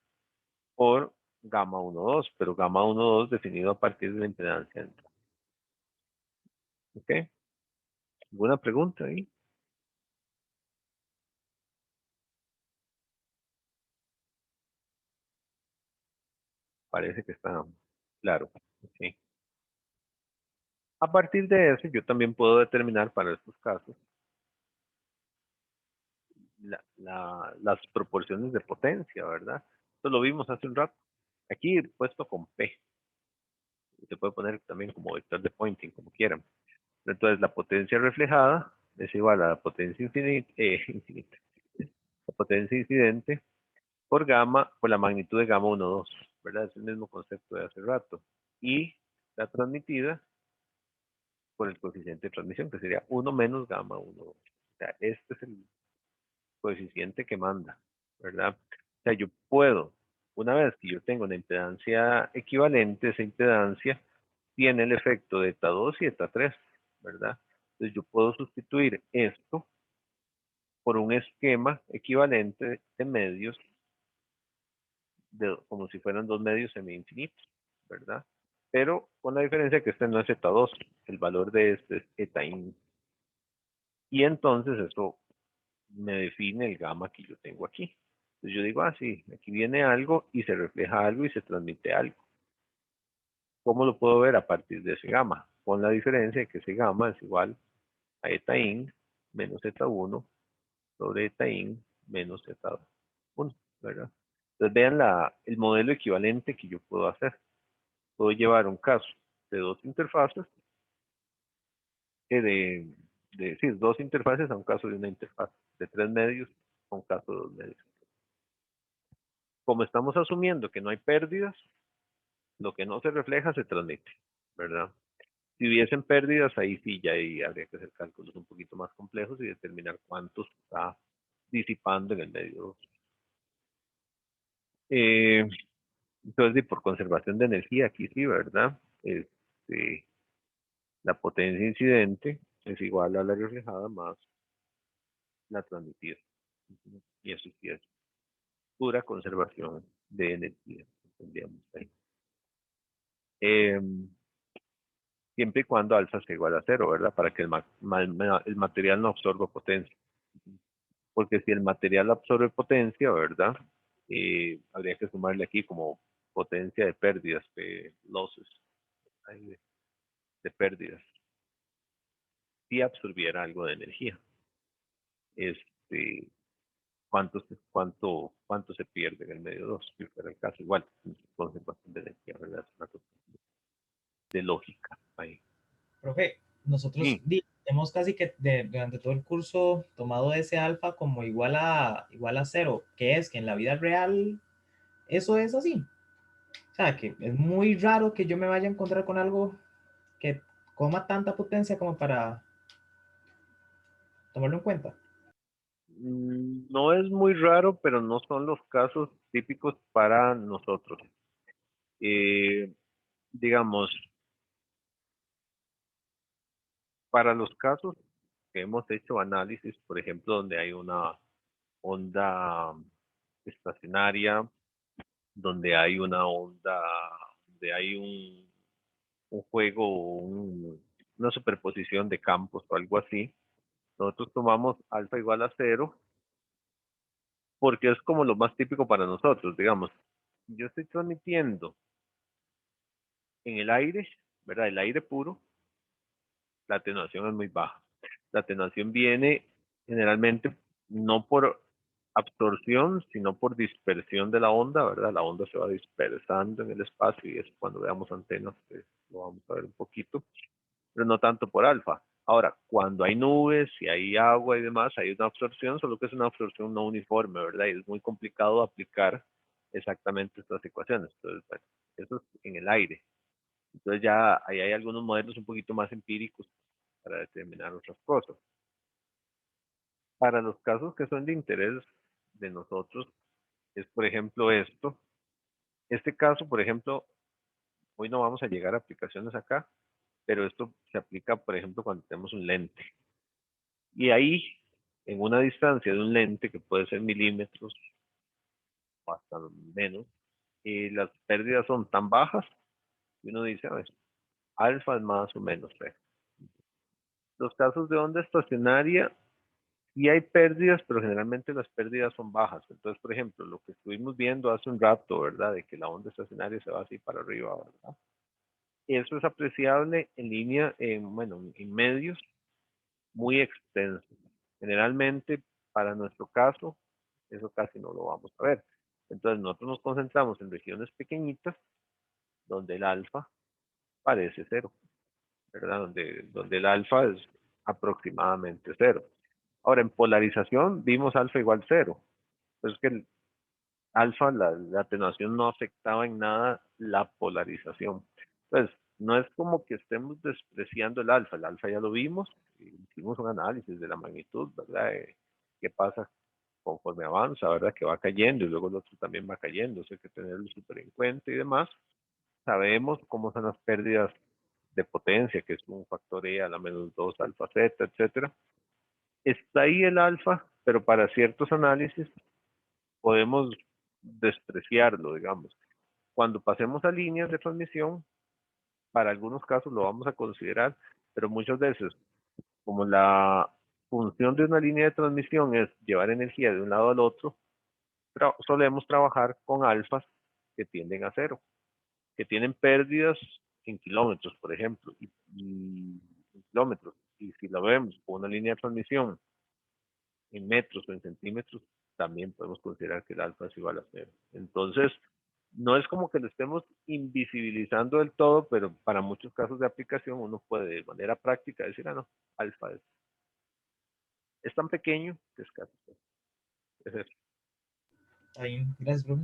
por gamma 1,2, pero gamma 1,2 definido a partir de la impedancia de entrada. ¿Ok? ¿Alguna pregunta ahí? Parece que está claro. ¿Okay? A partir de eso, yo también puedo determinar para estos casos las proporciones de potencia, ¿verdad? Esto lo vimos hace un rato. Aquí puesto con P. Se puede poner también como vector de Poynting, como quieran. Entonces, la potencia reflejada es igual a la potencia infinita, la potencia incidente por gamma, por la magnitud de gamma 1, 2, ¿verdad? Es el mismo concepto de hace rato. Y la transmitida por el coeficiente de transmisión, que sería 1 menos gamma 1, 2. O sea, este es el coeficiente que manda, ¿verdad? O sea, yo puedo, una vez que yo tengo una impedancia equivalente, esa impedancia tiene el efecto de eta 2 y eta 3, ¿verdad? Entonces yo puedo sustituir esto por un esquema equivalente de medios, como si fueran dos medios semi-infinitos, ¿verdad? Pero con la diferencia que este no es eta 2, el valor de este es eta in. Y entonces eso me define el gamma que yo tengo aquí. Entonces yo digo, ah, sí, aquí viene algo y se refleja algo y se transmite algo. ¿Cómo lo puedo ver a partir de ese gamma? Con la diferencia de que ese gamma es igual a eta in menos eta 1 sobre eta in menos eta 1, ¿verdad? Entonces vean el modelo equivalente que yo puedo hacer. Puedo llevar un caso de dos interfaces, sí, dos interfaces a un caso de una interfaz, de tres medios a un caso de dos medios. Como estamos asumiendo que no hay pérdidas, lo que no se refleja se transmite, ¿verdad? Si hubiesen pérdidas, ahí sí ya ahí habría que hacer cálculos un poquito más complejos y determinar cuánto se está disipando en el medio 2. Entonces, por conservación de energía, aquí sí, ¿verdad? La potencia incidente es igual a la reflejada más la transmitida. Y eso sí es pura conservación de energía. Tendríamos ahí. Siempre y cuando alfa sea igual a cero, ¿verdad? Para que el material no absorba potencia. Porque si el material absorbe potencia, ¿verdad? Habría que sumarle aquí como potencia de pérdidas, de losses, de pérdidas. Si absorbiera algo de energía. Este, ¿cuánto se pierde en el medio 2? Si fuera el caso, igual, conservación de energía, ¿verdad? Es una cosa de lógica ahí. Profe, nosotros hemos casi que durante todo el curso tomado ese alfa como igual a cero, que es que en la vida real eso es así. O sea, que es muy raro que yo me vaya a encontrar con algo que coma tanta potencia como para tomarlo en cuenta. No es muy raro, pero no son los casos típicos para nosotros. Digamos, para los casos que hemos hecho análisis, por ejemplo, donde hay una onda estacionaria, donde hay una onda, donde hay un juego, una superposición de campos o algo así, nosotros tomamos alfa igual a cero, porque es como lo más típico para nosotros, digamos. Yo estoy transmitiendo en el aire, ¿verdad? El aire puro, la atenuación es muy baja. La atenuación viene generalmente no por absorción, sino por dispersión de la onda, ¿verdad? La onda se va dispersando en el espacio y es cuando veamos antenas, pues, lo vamos a ver un poquito, pero no tanto por alfa. Ahora, cuando hay nubes y hay agua y demás, hay una absorción, solo que es una absorción no uniforme, ¿verdad? Y es muy complicado aplicar exactamente estas ecuaciones. Entonces, bueno, eso es en el aire. Entonces ya ahí hay algunos modelos un poquito más empíricos para determinar otras cosas. Para los casos que son de interés de nosotros, es por ejemplo esto. Este caso, por ejemplo, hoy no vamos a llegar a aplicaciones acá, pero esto se aplica, por ejemplo, cuando tenemos un lente. Y ahí, en una distancia de un lente, que puede ser milímetros o hasta menos, las pérdidas son tan bajas que uno dice, a ver, alfa es más o menos 3. Los casos de onda estacionaria, sí hay pérdidas, pero generalmente las pérdidas son bajas. Entonces, por ejemplo, lo que estuvimos viendo hace un rato, ¿verdad? De que la onda estacionaria se va así para arriba, ¿verdad? Eso es apreciable en línea, bueno, en medios muy extensos. Generalmente para nuestro caso, eso casi no lo vamos a ver. Entonces nosotros nos concentramos en regiones pequeñitas donde el alfa parece cero, ¿verdad? Donde el alfa es aproximadamente cero. Ahora, en polarización vimos alfa igual cero. Entonces que el alfa, la atenuación no afectaba en nada la polarización. Entonces, no es como que estemos despreciando el alfa ya lo vimos, hicimos un análisis de la magnitud, ¿verdad? ¿Qué pasa conforme avanza, ¿verdad? Que va cayendo y luego el otro también va cayendo, eso hay que tenerlo súper en cuenta y demás. Sabemos cómo son las pérdidas de potencia, que es un factor E a la menos 2 alfa z, etcétera. Está ahí el alfa, pero para ciertos análisis podemos despreciarlo, digamos. Cuando pasemos a líneas de transmisión, para algunos casos lo vamos a considerar, pero muchas veces, como la función de una línea de transmisión es llevar energía de un lado al otro, solemos trabajar con alfas que tienden a cero, que tienen pérdidas en kilómetros, por ejemplo, y en kilómetros. Y si lo vemos con una línea de transmisión en metros o en centímetros, también podemos considerar que el alfa es igual a cero. Entonces, no es como que lo estemos invisibilizando del todo, pero para muchos casos de aplicación uno puede de manera práctica decir, no, alfa es tan pequeño que es casi cero. Es eso. Ahí, gracias, profe.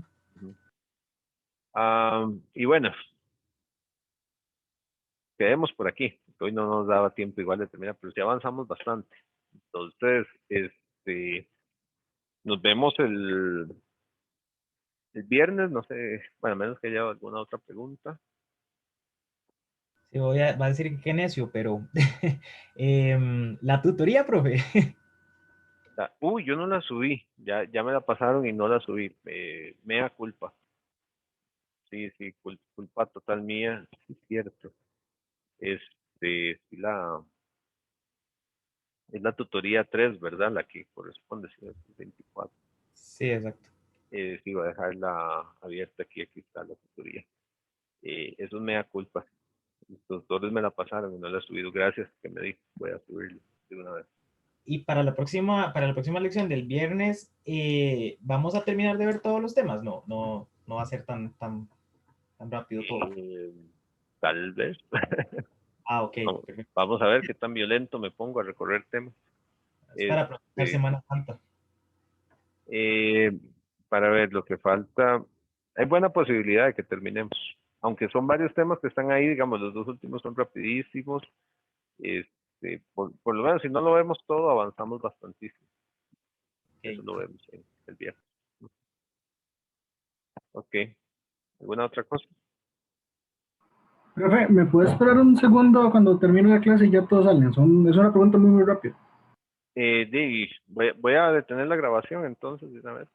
Y bueno, quedemos por aquí. Hoy no nos daba tiempo igual de terminar, pero sí avanzamos bastante. Entonces, nos vemos el viernes, no sé, bueno, a menos que haya alguna otra pregunta. Sí, va a decir que necio, pero la tutoría, profe. Uy, yo no la subí, ya me la pasaron y no la subí. Mea culpa. Sí, sí, culpa total mía, sí, es cierto. Sí, es la tutoría 3, ¿verdad? La que corresponde, sí, es 24. Sí, exacto. Sí, voy a dejarla abierta aquí está la tutoría. Eso es mea culpa. Los doctores me la pasaron y no la he subido. Gracias que me dijo, voy a subirlo de una vez. Y para la próxima lección del viernes, ¿vamos a terminar de ver todos los temas? No va a ser tan rápido todo. Tal vez. Ah, ok. Vamos, Perfecto. vamos a ver qué tan violento me pongo a recorrer temas. Es para aprovechar Este, Semana Santa. eh, para ver lo que falta. Hay buena posibilidad de que terminemos. Aunque son varios temas que están ahí, digamos, los dos últimos son rapidísimos. Por lo menos, si no lo vemos todo, avanzamos bastantísimo. Eso Okay. lo vemos en el viernes. Ok. ¿Alguna otra cosa? Profe, ¿me puede esperar un segundo cuando termine la clase y ya todos salen? Es una pregunta muy rápida. Voy a detener la grabación entonces de una vez.